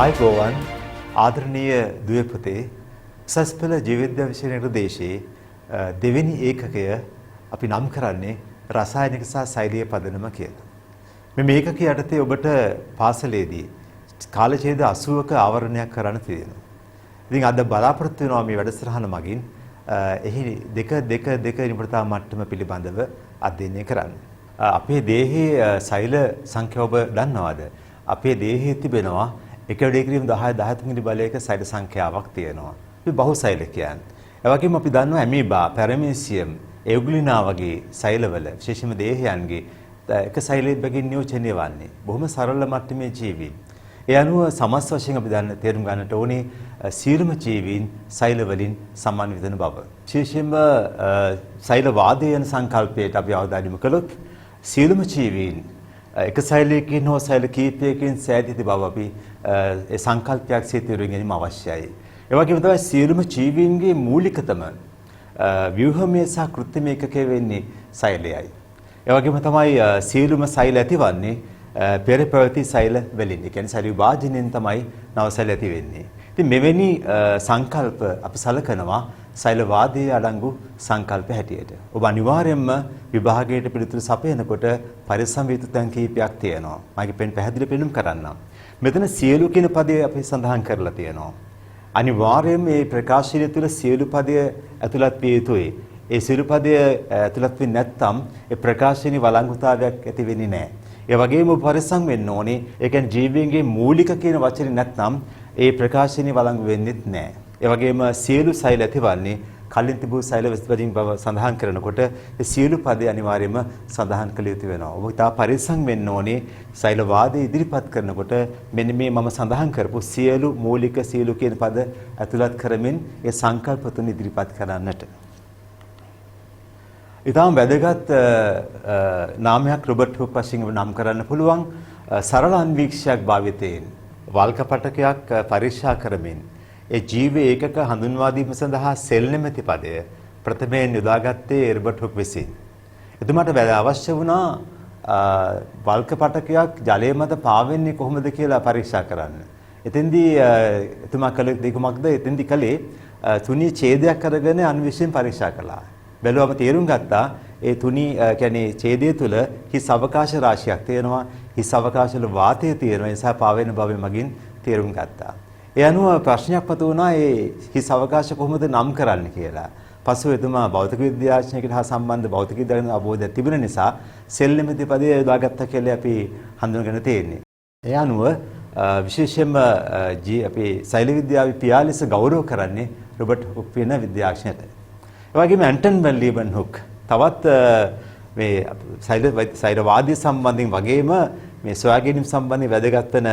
ආයුබෝවන් ආදරණීය දුවේ පුතේ උසස් පෙළ ජීවවිද්‍යා විෂය නිර්දේශයේ දෙවෙනි ඒකකය අපි නම් කරන්නේ රසායනික සහ සෛලීය පදනම කියලා. මේ ඒකකය යටතේ ඔබට පාසලේදී කාල ඡේද 80ක ආවරණයක් කරන්න තියෙනවා. ඉතින් අද බලාපොරොත්තු වෙනවා මේ වැඩසටහන මගින් එහි දෙක නිපුණතා මට්ටම පිළිබඳව අධ්‍යයනය කරන්න. අපේ දේහයේ සෛල සංඛ්‍යාව ඔබ දන්නවද? අපේ දේහයේ තිබෙනවා 1/10 බලයක සෛල සංඛ්‍යාවක් තියෙනවා. අපි බහුසෛල කියන්නේ. ඒ වගේම අපි දන්නවා ඇමීබා, පැරමීසියම්, එව්ග්ලිනා වගේ සෛලවල විශේෂම දේහයන්ගේ එක සෛලයක් බැගින් නියෝජනය වන්නේ. බොහොම සරල මට්ටමේ ජීවීන්. ඒ අනුව සමස්ත වශයෙන් අපි තේරුම් ගන්නට ඕනේ සියලුම ජීවීන් සෛල වලින් සමන්විත වෙන බව. විශේෂයෙන්ම සෛල වාදය යන සංකල්පයට අපි අවධානය යොමු කළොත් සියලුම ජීවීන් එක සෛලයකින් හෝ සෛල කීපයකින් සෑදී තිබව අපි ඒ සංකල්පයක් සිතේරුම් ගැනීම අවශ්‍යයි. ඒ වගේම තමයි සියලුම ජීවීන්ගේ මූලිකතම ව්‍යුහමය සහ කෘත්‍රිම ඒකකය වෙන්නේ සෛලයයි. ඒ වගේම තමයි සියලුම සෛල ඇතිවන්නේ පෙර පැවති සෛල වලින්. ඒ කියන්නේ සෛල විභාජනයෙන් තමයි නව සෛල ඇති වෙන්නේ. ඉතින් මෙවැනි සංකල්ප අපි සලකනවා සෛලවාදයේ අඩංගු සංකල්ප හැටියට. ඔබ අනිවාර්යයෙන්ම විභාගයට පිළිතුරු සපයනකොට පරිස්සම් විය යුතු තැන් කීපයක් තියෙනවා. මගේ පෙන් පැහැදිලි පෙන්නුම් කරන්නම්. මෙතන සියලු කියන පදය අපි සඳහන් කරලා තියෙනවා. අනිවාර්යයෙන්ම මේ ප්‍රකාශනය තුළ සියලු පදය ඇතුළත් විය යුතුයි. ඒ සියලු පදය ඇතුළත් වෙන්නේ නැත්නම් ඒ ප්‍රකාශනයේ වළංගුතාවයක් ඇති වෙන්නේ නැහැ. ඒ වගේම පරිස්සම් වෙන්න ඕනේ. ඒ කියන්නේ ජීවීන්ගේ මූලික කියන වචනේ නැත්නම් ඒ ප්‍රකාශනයේ වළංගු වෙන්නේ නැහැ. ඒ වගේම සියලු සෛල ඇතිවන්නේ කලින් තිබූ සෛල වලින් බව සඳහන් කරනකොට ඒ සියලු පදේ අනිවාර්යයෙන්ම සඳහන් කළ යුතු වෙනවා. ඔබ තා පරිස්සම් වෙන්න ඕනේ සෛල වාදය ඉදිරිපත් කරනකොට මෙන්න මේ මම සඳහන් කරපු සියලු මූලික සියලු කියන පද ඇතුළත් කරමින් ඒ සංකල්ප තුන ඉදිරිපත් කරන්නට. ඊටම වැදගත් නාමයක් රොබර්ට් හුක් වශයෙන් නම් කරන්න පුළුවන් සරල අන්වීක්ෂයක් භාවිතයෙන් වල්කපටකයක් පරීක්ෂා කරමින් ඒ ජීව ඒකක හඳුන්වා දීම සඳහා සෙල් නැමැති පදය ප්‍රථමයෙන් යොදාගත්තේ රොබර්ට් හුක් විසින්. එතුමාට අවශ්‍ය වුණා වල්කපටකයක් ජලය මත පාවෙන්නේ කොහොමද කියලා පරීක්ෂා කරන්න. එතෙන්දී එතුමා කළේ දෙකමක්ද? එතෙන්දී කළේ තුනී ඡේදයක් අරගෙන අන්වීක්ෂයෙන් පරීක්ෂා කළා. බැලුවම තේරුම් ගත්තා ඒ තුනී කියන්නේ ඡේදය තුල හිස් අවකාශ රාශියක් තියෙනවා. හිස් අවකාශවල වාතය තියෙනවා. ඒ නිසා පාවෙන බව මගින් තේරුම් ගත්තා. ඒ අනුව ප්‍රශ්නයක් මතුවුණා ඒ හිස් අවකාශ කොහොමද නම් කරන්න කියලා. පසුව එතුමා භෞතික විද්‍යාඥයෙකුට හා සම්බන්ධ භෞතික විද්‍යාවේ අවබෝධයක් තිබුණ නිසා සෙල් නැමැති පදය යොදාගත්තා කියලා අපි හඳුනගෙන තියෙන්නේ. ඒ අනුව විශේෂයෙන්ම අපි සෛල විද්‍යාවේ පියා ලෙස ගෞරව කරන්නේ රොබර්ට් හුක් වෙන විද්‍යාඥයට. ඒ වගේම ඇන්ටන් වැන් ලීවන් හුක් තවත් මේ සෛල වාදය සම්බන්ධයෙන් වගේම මේ සොයා ගැනීම සම්බන්ධයෙන් වැදගත් වෙන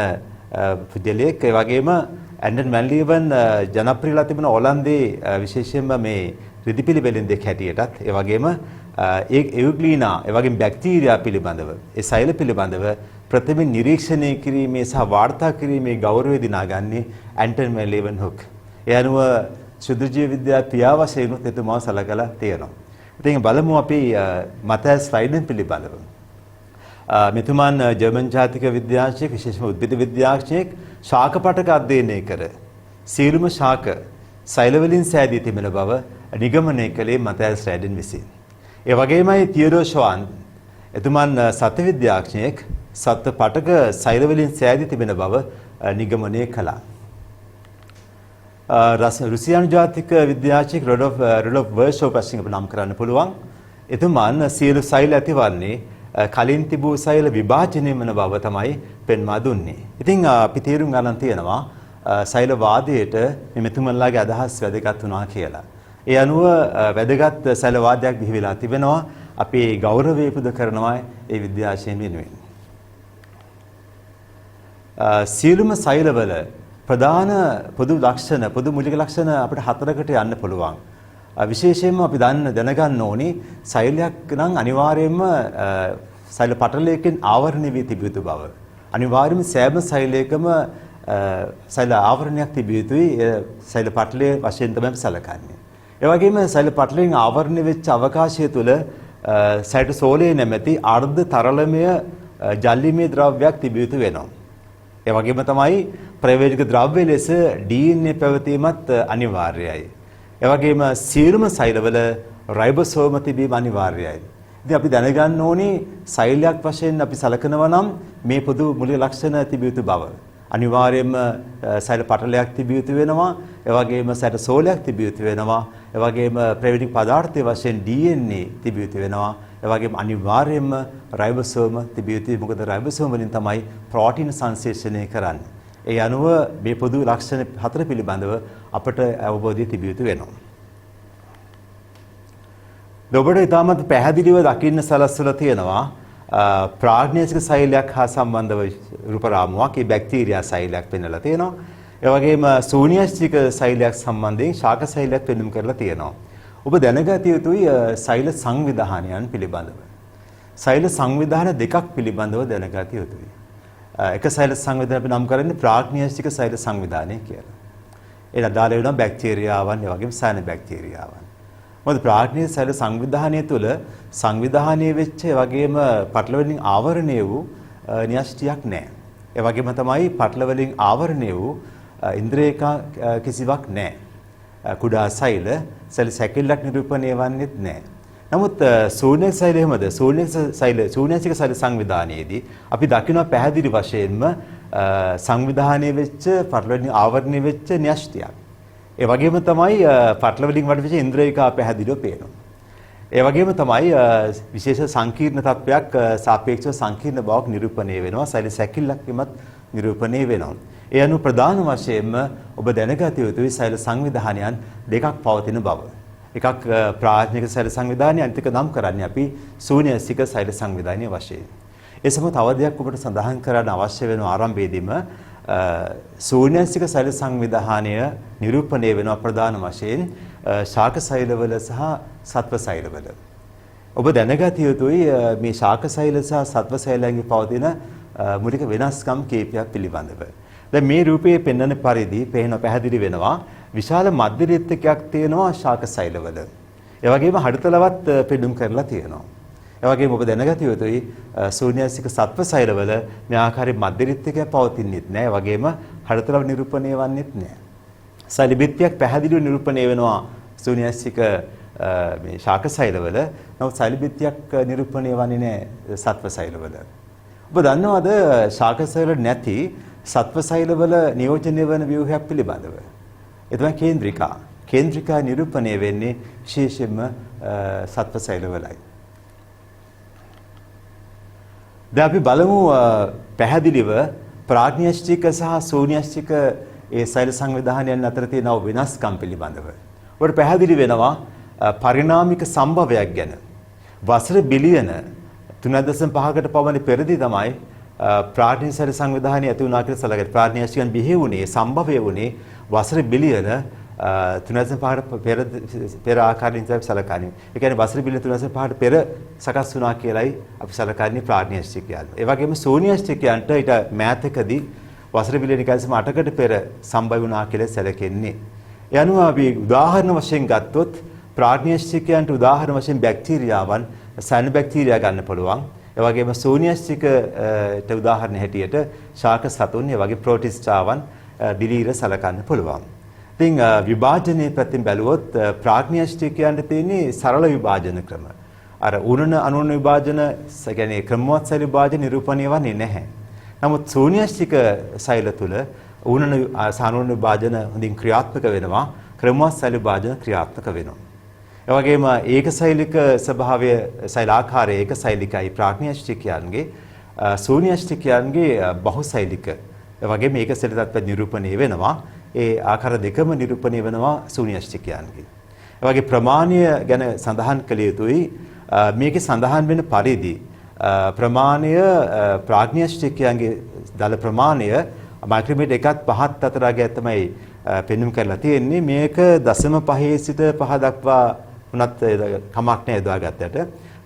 පුද්ගලයෙක්. ඒ වගේම ඇන්ටන් වැන් ලීවන් ජනප්‍රියලා තිබෙන හොලන්දේ විශේෂයෙන්ම මේ රිදිපිලිවෙලින් දෙක හැටියටත් ඒ වගේම ඒ එව්ග්ලිනා ඒ වගේම බැක්ටීරියා පිළිබඳව ඒ සෛල පිළිබඳව ප්‍රථම නිරීක්ෂණය කිරීමේ සහ වාර්තා කිරීමේ ගෞරවය දිනාගන්නේ ඇන්ටන් වැන් ලීවන් හුක්. ඒ අනුව ශුද්ධ ජීව විද්‍යාවේ පියා වශයෙන් උත් එතුමාව සලකලා තියෙනවා. ඉතින් බලමු අපි මතයස් රයිඩන් පිළිබඳව. මෙතුමන් ජර්මන් ජාතික විද්‍යාඥයෙක් විශේෂම උද්භිද විද්‍යාඥයෙක් ශාක පටක අධ්‍යයනය කර සියලුම ශාක සෛල වලින් සෑදී තිබෙන බව නිගමනය කළේ මතයස් රයිඩන් විසින්. ඒ වගේමයි තියඩෝ ෂ්වාන් එතුමන් සත්ත්ව විද්‍යාඥයෙක් සත්ත්ව පටක සෛල වලින් සෑදී තිබෙන බව නිගමනය කළා. රුසියානු ජාතික විද්‍යාඥයෙක් රොඩොෆ් වර්ෂෝව් වශයෙන් අපි නම් කරන්න පුළුවන්. එතුමන් සියලු සෛල ඇතිවන්නේ කලින් තිබූ සෛල විභාජනය වෙන බව තමයි පෙන්වා දුන්නේ. ඉතින් අපි තේරුම් ගන්න තියෙනවා සෛල වාදයට මේ මෙතුමන්ලාගේ අදහස් වැදගත් වුණා කියලා. ඒ අනුව වැදගත් සෛල වාදයක් බිහි වෙලා තිබෙනවා. අපි ගෞරවය පුද කරනවා ඒ විද්‍යාඥයන් වෙනුවෙන්. සියලුම සෛලවල ප්‍රධාන පොදු ලක්ෂණ පොදු මූලික ලක්ෂණ අපිට හතරකට යන්න පුළුවන්. විශේෂයෙන්ම අපි දැනගන්න ඕනේ සෛලයක් නම් අනිවාර්යයෙන්ම සෛල පටලයකින් ආවරණය වී තිබිය යුතු බව. අනිවාර්යයෙන්ම සෑම සෛලයකම සෛල ආවරණයක් තිබිය යුතුයි. සෛල පටලයේ වශයෙන් තමයි සැලකන්නේ. ඒ වගේම සෛල පටලයෙන් ආවරණය වෙච්ච අවකාශය තුල සයිටෝසෝලේ නැමැති අර්ධ තරලමය ජලීමය ද්‍රව්‍යයක් තිබිය යුතු වෙනවා. ඒ වගේම තමයි ප්‍රවේශික ද්‍රව්‍ය ලෙස DNA පැවතීමත් අනිවාර්යයි. ඒ වගේම සියලුම සෛලවල රයිබෝසෝම තිබීම අනිවාර්යයි. ඉතින් අපි දැනගන්න ඕනේ සෛලයක් වශයෙන් අපි සලකනවා නම් මේ පොදු මූලික ලක්ෂණ තිබිය යුතු බව. අනිවාර්යයෙන්ම සෛල පටලයක් තිබිය යුතු වෙනවා. ඒ වගේම සෛල සෝලයක් තිබිය යුතු වෙනවා. ඒ වගේම ප්‍රවේශික පදාර්ථයේ වශයෙන් DNA තිබිය යුතු වෙනවා. ඒ වගේම අනිවාර්යයෙන්ම රයිබෝසෝම තිබිය යුතුයි. මොකද රයිබෝසෝම වලින් තමයි ප්‍රෝටීන් සංශ්ලේෂණය කරන්නේ. ඒ අනුව මේ පොදු ලක්ෂණ හතර පිළිබඳව අපට අවබෝධය තිබිය යුතු වෙනවා. ඔබට ඉතාමත් පැහැදිලිව දකින්න සලස්වලා තියෙනවා ප්‍රාග්නේසික සෛලයක් හා සම්බන්ධව රූප රාමුවක් ඒ බැක්ටීරියා සෛලයක් පෙන්වලා තියෙනවා. ඒ වගේම ශූන්‍යස්තික සෛලයක් සම්බන්ධයෙන් ශාක සෛලයක් පෙන්වුම් කරලා තියෙනවා. ඔබ දැනගත යුතුයි සෛල සංවිධානයන් පිළිබඳව. සෛල සංවිධාන දෙකක් පිළිබඳව දැනගත යුතුයි. එක සෛල සංවිධානය අපි නම් කරන්නේ ප්‍රාග්නේසික සෛල සංවිධානය කියලා. ඒ අදාළ වෙනවා බැක්ටීරියාවන් ඒ වගේම සයන බැක්ටීරියාවන්. මොකද ප්‍රාග්නේය සෛල සංවිධානය තුළ සංවිධානයේ වෙච්ච ඒ වගේම පටල වලින් ආවරණය වූ න්‍යෂ්ටියක් නැහැ. ඒ වගේම තමයි පටල වලින් ආවරණය වූ ඉන්ද්‍රියක කිසිවක් නැහැ. කුඩා සෛල සැකිල්ලක් නිරූපණය වන්නේත් නැහැ. නමුත් ශූන්‍ය සෛල එහෙමද? ශූන්‍යසික සෛල සංවිධානයේදී අපි දකිනවා පැහැදිලි වශයෙන්ම සංවිධානයේ වෙච්ච පටල වලින් ආවරණය වෙච්ච න්‍යෂ්ටියක්. ඒ වගේම තමයි පටල වලින් වඩවිච්ච ඉන්ද්‍රියකා පැහැදිලිව පේනවා. ඒ වගේම තමයි විශේෂ සංකීර්ණ තත්වයක් සාපේක්ෂව සංකීර්ණ බවක් නිරූපණය වෙනවා. සෛල සැකිල්ලක් එමත් නිරූපණය වෙනවා. ඒ අනුව ප්‍රධාන වශයෙන්ම ඔබ දැනගත යුතුයි සෛල සංවිධානයන් දෙකක් පවතින බව. එකක් ප්‍රාඥික සෛල සංවිධානය අනිත් එක නම් කරන්නේ අපි ශූන්‍යසික සෛල සංවිධානය වශයෙන්. ඒ සමග තව දෙයක් ඔබට සඳහන් කරන්න අවශ්‍ය වෙන ආරම්භයේදීම ශූන්‍යසික සෛල සංවිධානය නිරූපණය වෙනවා ප්‍රධාන වශයෙන් ශාක සෛලවල සහ සත්ව සෛලවල. ඔබ දැනගත යුතුයි මේ ශාක සෛල සහ සත්ව සෛලයන්ගේ පවතින මූලික වෙනස්කම් කීපයක් පිළිබඳව. දැන් මේ රූපයේ පෙන්වන පරිදි පේන පැහැදිලි වෙනවා විශාල මධ්‍යරික්තයක් තියෙනවා ශාක සෛලවල. ඒ වගේම හඩතලවත් පෙන්눔 කරලා තියෙනවා. ඒ වගේම ඔබ දැනගත යුතුයි ශූන්‍යසික සත්ව සෛලවල මේ ආකාරයේ මධ්‍යරික්තයක් පවතින්නේත් නැහැ. ඒ වගේම හඩතලව නිරූපණය වන්නේත් නැහැ. සෛල බිත්තියක් පැහැදිලිව නිරූපණය වෙනවා ශූන්‍යසික මේ ශාක සෛලවල. නමුත් සෛල බිත්තියක් නිරූපණය වන්නේ නැහැ සත්ව සෛලවල. ඔබ දන්නවද ශාක සෛල නැති සත්ව සෛලවල නියෝජනය වන ව්‍යුහයක් පිළිබඳව? ඒ තමයි කේන්ද්‍රිකා. කේන්ද්‍රිකා නිරූපණය වෙන්නේ විශේෂයෙන්ම සත්ව සෛලවලයි. දැන් අපි බලමු පැහැදිලිව ප්‍රාග්නේෂ්ඨික සහ ශූන්‍යස්තික ඒ සෛල සංවිධානයන් අතර තියෙන වෙනස්කම් පිළිබඳව. ඔබට පැහැදිලි වෙනවා පරිණාමික සම්භවයක් ගැන. වසර බිලියන 3.5කට පමණ පෙරදී තමයි ප්‍රාග්නේය සෛල සංවිධානය ඇති වුණා කියලා සැලකෙන. ප්‍රාග්නේෂ්ඨිකයන් බිහි වුණේ සම්භවය වුණේ වසර බිලියන 3.5කට පෙර ආකාරයෙන් තමයි සැලකන්නේ. ඒ කියන්නේ වසර බිලියන 3.5කට පෙර සකස් වුණා කියලායි අපි සැලකන්නේ ප්‍රාග්නේෂ්ඨිකයන්. ඒ වගේම ශූන්‍යස්තිකයන්ට ඊට මෑතකදී වසර බිලියන 1.8කට පෙර සම්භව වුණා කියලා සැලකෙන්නේ. ඒ අනුව අපි උදාහරණ වශයෙන් ගත්තොත් ප්‍රාග්නේෂ්ඨිකයන්ට උදාහරණ වශයෙන් බැක්ටීරියාවන් සයන බැක්ටීරියා ගන්න පුළුවන්. ඒ වගේම ශූන්‍යස්තිකට උදාහරණ හැටියට ශාක සතුන් ඒ වගේ ප්‍රෝටිස්ටාවන් දිලීර සලකන්න පුළුවන්. ඉතින් විභාජනයේ පැත්තෙන් බැලුවොත් ප්‍රාග්නේෂ්ඨිකයන්ට තියෙන්නේ සරල විභාජන ක්‍රම. අර උණන අනුන විභාජන කියන්නේ ක්‍රමවත් සෛල විභාජන නිරූපණය වෙන්නේ නැහැ. නමුත් ශූන්‍යස්තික සෛල තුල උණන සානුන විභාජන හොඳින් ක්‍රියාත්මක වෙනවා. ක්‍රමවත් සෛල විභාජන ක්‍රියාත්මක වෙනවා. ඒ වගේම ඒකසෛලික ස්වභාවය සෛලාකාරයේ ඒකසෛලිකයි ප්‍රාග්නේෂ්ඨිකයන්ගේ ශූන්‍යස්තිකයන්ගේ බහුසෛලික. ඒ වගේම ඒකසෛලික තත්ත්ව නිරූපණය වෙනවා. ඒ ආකාර දෙකම නිරූපණය වෙනවා ශූන්‍යස්තිකයන්ගේ. ඒ වගේ ප්‍රමාණය ගැන සඳහන් කළ යුතුයි. මේකේ සඳහන් වෙන පරිදි ප්‍රමාණය ප්‍රාග්නේෂ්ඨිකයන්ගේ දල ප්‍රමාණය මයික්‍රෝමීටර් 1.5 අතර තමයි පෙන්වුම් කරලා තියෙන්නේ. මේක 0.5 සිට 5 දක්වා උනත් කමක් නැහැ යොදාගත්තට.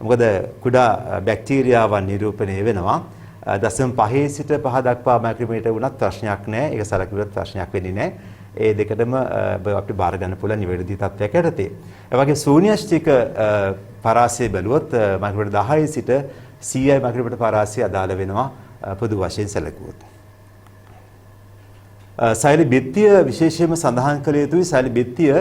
මොකද කුඩා බැක්ටීරියාවන් නිරූපණය වෙනවා. 0.5 සිට 5 දක්වා මයික්‍රෝමීටර් වුණත් ප්‍රශ්නයක් නැහැ. ඒක සලකුවට ප්‍රශ්නයක් වෙන්නේ නැහැ. ඒ දෙකටම අපිට බාර ගන්න පුළුවන් නිවැරදි තත්ත්වයක් යටතේ. ඒ වගේ ශූන්‍යස්තික පරාසය බැලුවොත් මයික්‍රෝමීටර් 10 සිට 100 මයික්‍රෝමීටර් පරාසය අදාළ වෙනවා පොදු වශයෙන් සැලකුවොත්. සෛල බිත්තිය විශේෂයෙන්ම සඳහන් කළ යුතුයි. සෛල බිත්තිය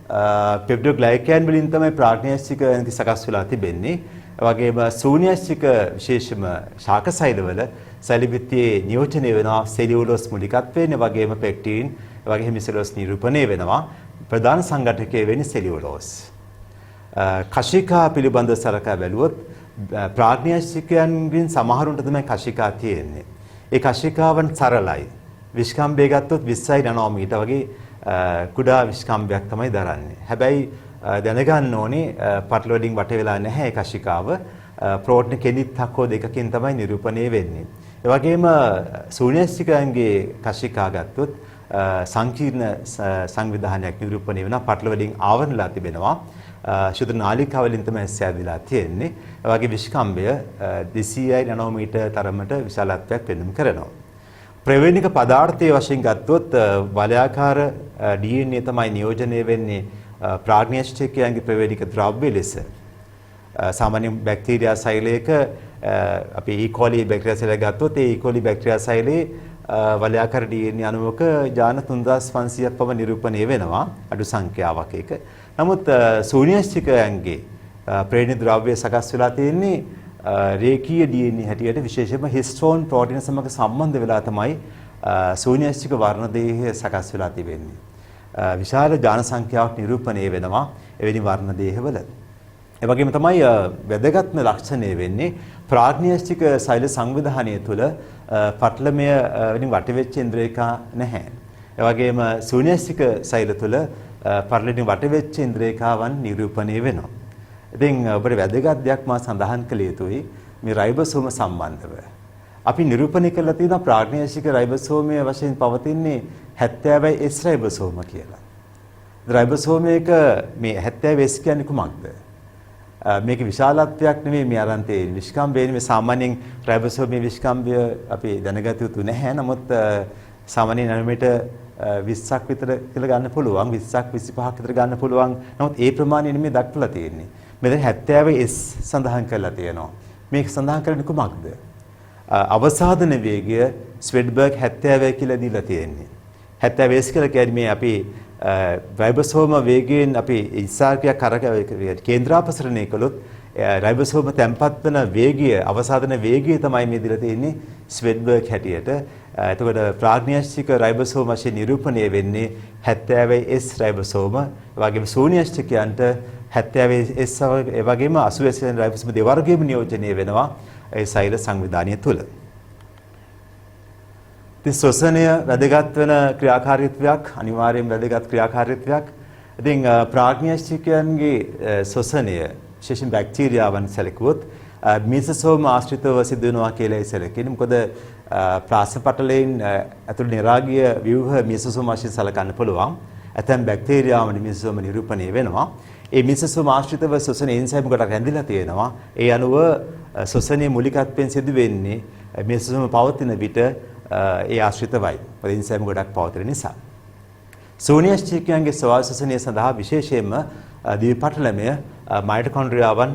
පෙප්ටිඩෝග්ලයිකෑන් වලින් තමයි ප්‍රාග්න්‍යාස්ටික සකස් වෙලා තිබෙන්නේ. ඒ වගේම ශූන්‍යාස්ටික විශේෂම ශාක සෛලවල සෛල බිත්තියේ නියෝජනය වෙනවා සෙලියුලෝස් මූලිකත්වයෙන්. ඒ වගේම පෙක්ටින්, ඒ වගේම හෙමිසෙලුලෝස් නිරූපණය වෙනවා. ප්‍රධාන සංඝටකය වෙන්නේ සෙලියුලෝස්. කශිකා පිළිබඳව සලකා බැලුවොත් ප්‍රාග්න්‍යාස්ටිකයන්ගෙන් සමහරුන්ට තමයි කශිකා තියෙන්නේ. ඒ කශිකාවන් සරලයි. විස්කම්භය ගත්තොත් 20යි නැනෝමීටර් වගේ කුඩා විස්කම්භයක් තමයි දරන්නේ. හැබැයි දැනගන්න ඕනේ පටල වලින් වට වෙලා නැහැ ඒ කශිකාව. ප්‍රෝටීන කෙඳිත්තක් හෝ දෙකකින් තමයි නිරූපණය වෙන්නේ. ඒ වගේම ශූන්‍යාස්ටිකයන්ගේ කශිකා ගත්තොත් සංකීර්ණ සංවිධානයක් නිරූපණය වෙනවා. පටල වලින් ආවරණලා තිබෙනවා. ශුද්ධ නාලිකාව වලින් තමයි සෑදිලා තියෙන්නේ. ඒ වගේ විස්කම්භය 200යි නැනෝමීටර් තරමට විශාලත්වයක් පෙන්වන්න කරනවා. ප්‍රවේණික පදාර්ථයේ වශයෙන් ගත්තොත් වලයාකාර DNA තමයි නියෝජනය වෙන්නේ ප්‍රාග්න්‍යාස්ටිකයන්ගේ ප්‍රවේණික ද්‍රව්‍ය ලෙස. සාමාන්‍ය බැක්ටීරියා සෛලයක අපි E. coli බැක්ටීරියා සෛලය ගත්තොත් ඒ E. coli බැක්ටීරියා සෛලේ වලයාකාර DNA අණුවක ජාන 3500ක් පමණ නිරූපණය වෙනවා අඩු සංඛ්‍යාවක් එක. නමුත් ශූන්‍යාස්ටිකයන්ගේ ප්‍රවේණික ද්‍රව්‍ය සකස් වෙලා තියෙන්නේ රේඛීය DNA හැටියට විශේෂයෙන්ම හිස්ටෝන් ප්‍රෝටීන සමග සම්බන්ධ වෙලා තමයි ශූන්‍යාස්ටික වර්ණ දේහය සකස් වෙලා තිබෙන්නේ. විශාල ජාන සංඛ්‍යාවක් නිරූපණය වෙනවා එවැනි වර්ණ දේහවල. ඒ වගේම තමයි වැදගත්ම ලක්ෂණය වෙන්නේ ප්‍රාග්න්‍යාස්ටික සෛල සංවිධානය තුළ පටලමය වලින් වටවෙච්ච ඉන්ද්‍රියකා නැහැ. ඒ වගේම ශූන්‍යාස්ටික සෛල තුළ පටලමින් වටවෙච්ච ඉන්ද්‍රියකාවන් නිරූපණය වෙනවා. ඉතින් ඔබට වැදගත් දෙයක් මා සඳහන් කළ යුතුයි මේ රයිබෝසෝම සම්බන්ධව. අපි නිරූපණය කරලා තියෙන ප්‍රාග්න්‍යාස්ටික රයිබෝසෝමයේ වශයෙන් පවතින්නේ 70S රයිබෝසෝම කියලා. රයිබෝසෝමයක මේ 70S කියන්නේ කුමක්ද? මේක විශාලත්වයක් නෙමෙයි මේ අරන් තියෙන්නේ. විස්කම්භය මේ සාමාන්‍යයෙන් රයිබෝසෝමයේ විස්කම්භය අපි දැනගත යුතු නැහැ. නමුත් සාමාන්‍ය නැනෝමීටර් 20ක් විතර කියලා ගන්න පුළුවන්. 20ක් 25ක් විතර ගන්න පුළුවන්. නමුත් ඒ ප්‍රමාණය නෙමෙයි දක්වලා තියෙන්නේ. මෙතන 70S සඳහන් කරලා තියෙනවා. මේක සඳහන් කරන්නේ කුමක්ද? අවසාදන වේගය ස්වෙඩ්බර්ග් 70 කියලා දීලා තියෙන්නේ. 70S කියලා කියන්නේ මේ අපි රයිබෝසෝම වේගයෙන් අපි ඉස්සාරකයක් කේන්ද්‍රාපසරණය කළොත් රයිබෝසෝම තැම්පත් වෙන වේගය අවසාදන වේගය තමයි මේ දීලා තියෙන්නේ ස්වෙඩ්බර්ග් හැටියට. එතකොට ප්‍රාග්න්‍යාස්ටික රයිබෝසෝම වශයෙන් නිරූපණය වෙන්නේ 70S රයිබෝසෝම. ඒ වගේම ශූන්‍යාස්ටිකයන්ට 70S ඒ වගේම 80S රයිබෝසෝම දෙවර්ගයේම නියෝජනය වෙනවා ඒ සෛල සංවිධානය තුළ. ඉතින් ශ්වසනය වැදගත් වෙන ක්‍රියාකාරීත්වයක් අනිවාර්යයෙන් වැදගත් ක්‍රියාකාරීත්වයක්. ඉතින් ප්‍රාග්න්‍යාස්ටිකයන්ගේ ශ්වසනය විශේෂයෙන් බැක්ටීරියාවන් සැලකුවොත් මීසෝසෝම ආශ්‍රිතව සිදු වෙනවා කියලා සැලකෙන්නේ. මොකද ප්‍රාශ්න පටලයෙන් ඇතුළු නිරාගීය ව්‍යුහ මීසෝසෝම වශයෙන් සලකන්න පුළුවන්. ඇතැම් බැක්ටීරියාවන් මීසෝසෝම නිරූපණය වෙනවා. ඒ මීසෝසෝම ආශ්‍රිතව ශ්වසන එන්සයිම් කොටක් රැඳිලා තියෙනවා. ඒ අනුව ශ්වසනයේ මූලිකත්වයෙන් සිදු වෙන්නේ මීසෝසෝම පවතින විට ඒ ආශ්‍රිතවයි. මොකද එන්සයිම් ගොඩක් පවතින නිසා. ශූන්‍යාස්ටිකයන්ගේ ස්වභාව ශ්වසනය සඳහා විශේෂයෙන්ම දිවි පටලමය මයිටොකොන්ඩ්‍රියාවන්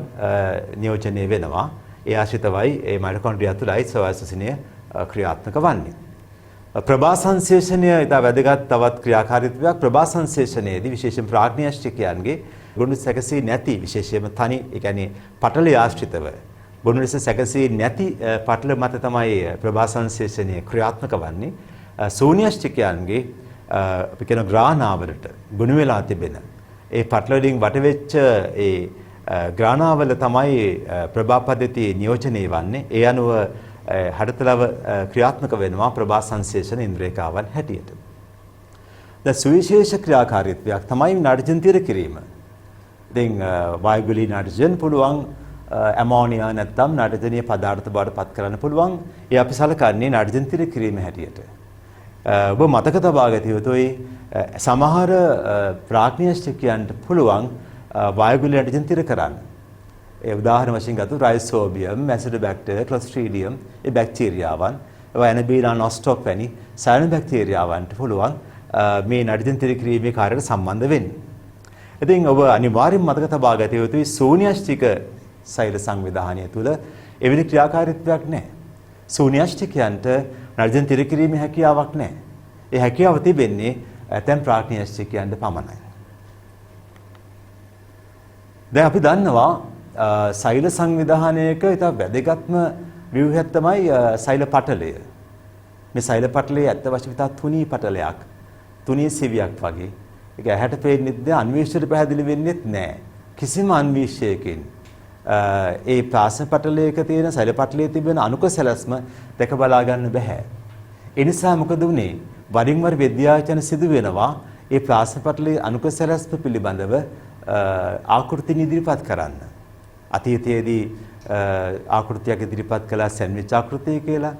නියෝජනය වෙනවා. ඒ ආශ්‍රිතවයි ඒ මයිටොකොන්ඩ්‍රියා තුළයි ස්වභාව ශ්වසනය ක්‍රියාත්මක වන්නේ. ප්‍රභා සංශ්ලේෂණය ඉතා වැදගත් තවත් ක්‍රියාකාරීත්වයක්. ප්‍රභා සංශ්ලේෂණයේදී විශේෂයෙන් ප්‍රාග්න්‍යාස්ටිකයන්ගේ ගොනු සැකසී නැති විශේෂයෙන්ම තනි ඒ කියන්නේ පටලය ආශ්‍රිතව ගොනු ලෙස සැකසී නැති පටල මත තමයි ප්‍රභා සංශ්ලේෂණය ක්‍රියාත්මක වන්නේ. ශූන්‍යාස්ටිකයන්ගේ අපි කියන ග්‍රාහනාවලට ගොනු වෙලා තිබෙන ඒ පටල වලින් වටවෙච්ච ඒ ග්‍රාහනාවල තමයි ප්‍රභා පද්ධතිය නියෝජනය වන්නේ. ඒ අනුව හඩතලව ක්‍රියාත්මක වෙනවා ප්‍රභා සංශ්ලේෂණ ඉන්ද්‍රියකාවන් හැටියට. දැන් සුවිශේෂ ක්‍රියාකාරීත්වයක් තමයි නඩජන් තිර කිරීම. දැන් වායුගුලී නඩජන් පුළුවන් ඇමෝනියා නැත්නම් නඩජනීය පදාර්ථ බවට පත් කරන්න පුළුවන්. ඒ අපි සලකන්නේ නඩජන් තිර කිරීම හැටියට. ඔබ මතක තබා ගත යුතුයි සමහර ප්‍රාග්න්‍යාස්ටිකයන්ට පුළුවන් වායුගුලී නඩජන් තිර කරන්න. ඒ උදාහරණ වශයෙන් ගත්තොත් රයිසෝබියම්, ඇසිඩෝබැක්ටර්, ක්ලොස්ට්‍රීඩියම් ඒ බැක්ටීරියාවන්, ඒවා ඇනබීලා නොස්ටොක් වැනි සයන බැක්ටීරියාවන්ට පුළුවන් මේ නඩජන් තිර කිරීමේ කාර්යයට සම්බන්ධ වෙන්න. ඉතින් ඔබ අනිවාර්යෙන් මතක තබා ගත යුතුයි ශූන්‍යාස්ටික සෛල සංවිධානය තුළ එවැනි ක්‍රියාකාරීත්වයක් නැහැ. ශූන්‍යාස්ටිකයන්ට නඩජන් තිර කිරීමේ හැකියාවක් නැහැ. ඒ හැකියාව තිබෙන්නේ ඇතැම් ප්‍රඥාශීකයන්ට පමණයි. දැන් අපි දන්නවා සෛල සංවිධානයක ඉතා වැදගත්ම ව්‍යුහයක් තමයි සෛල පටලය. මේ සෛල පටලයේ ඇත්ත වශයෙන්ම ඉතා තුනී පටලයක්. තුනී සිවියක් වගේ. ඒක ඇහැට පේන්නේ නැහැ, අන්වීක්ෂයට පැහැදිලි වෙන්නේ නැහැ. කිසිම අන්වීක්ෂයකින් ඒ ප්‍රාස පටලයක තියෙන සෛල පටලයේ තිබෙන අණුක සැලැස්ම දැක බලා ගන්න බෑ. ඒ නිසා මොකද වුනේ? වරින් වර විද්‍යාචන සිදු වෙනවා ඒ ප්‍රාස පටලයේ අණුක සැලැස්ම පිළිබඳව ආකෘති ඉදිරිපත් කරන්න. අතීතයේදී ආකෘතියක් ඉදිරිපත් කළා සැන්විච් ආකෘතිය කියලා.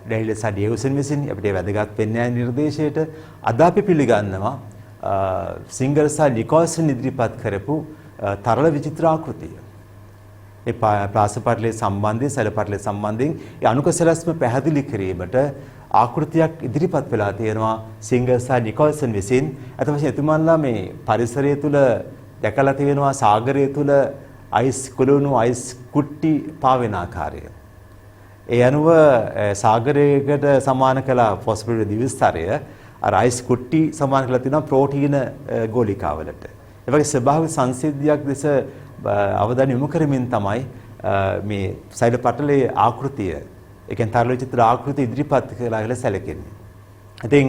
ඩැනියල් සඩියුසන් විසින් අපිට වැදගත් වෙන්නේ නිර්දේශයට අද අපි පිළිගන්නවා සිංගර් සහ නිකෝල්සන් ඉදිරිපත් කරපු තරල විචිත්‍ර ආකෘතිය. ඒ ප්‍රාස පටලයේ සම්බන්ධයෙන් සෛල පටලයේ සම්බන්ධයෙන් ඒ අණුක සැලැස්ම පැහැදිලි කිරීමට ආකෘතියක් ඉදිරිපත් වෙලා තියෙනවා සිංගර් සහ නිකෝල්සන් විසින්. අත වශයෙන් එතුමන්ලා මේ පරිසරය තුල දැකලා තියෙනවා සාගරය තුල අයිස් කුළුණු අයිස් කුට්ටි පාවෙන ආකාරය. ඒ අනුව සාගරයකට සමාන කළ ෆොස්ෆරස් දිවිස්තරය අර අයිස් කුට්ටි සමාන කරලා තියෙනවා ප්‍රෝටීන ගෝලිකාවලට. ඒ වගේ ස්වභාවික සංසිද්ධියක් දෙස අවධානය යොමු කරමින් තමයි මේ සෛල පටලයේ ආකෘතිය, ඒ කියන්නේ තරල චිත්‍ර ආකෘතිය ඉදිරිපත් කළා කියලා සැලකෙන්නේ. ඉතින්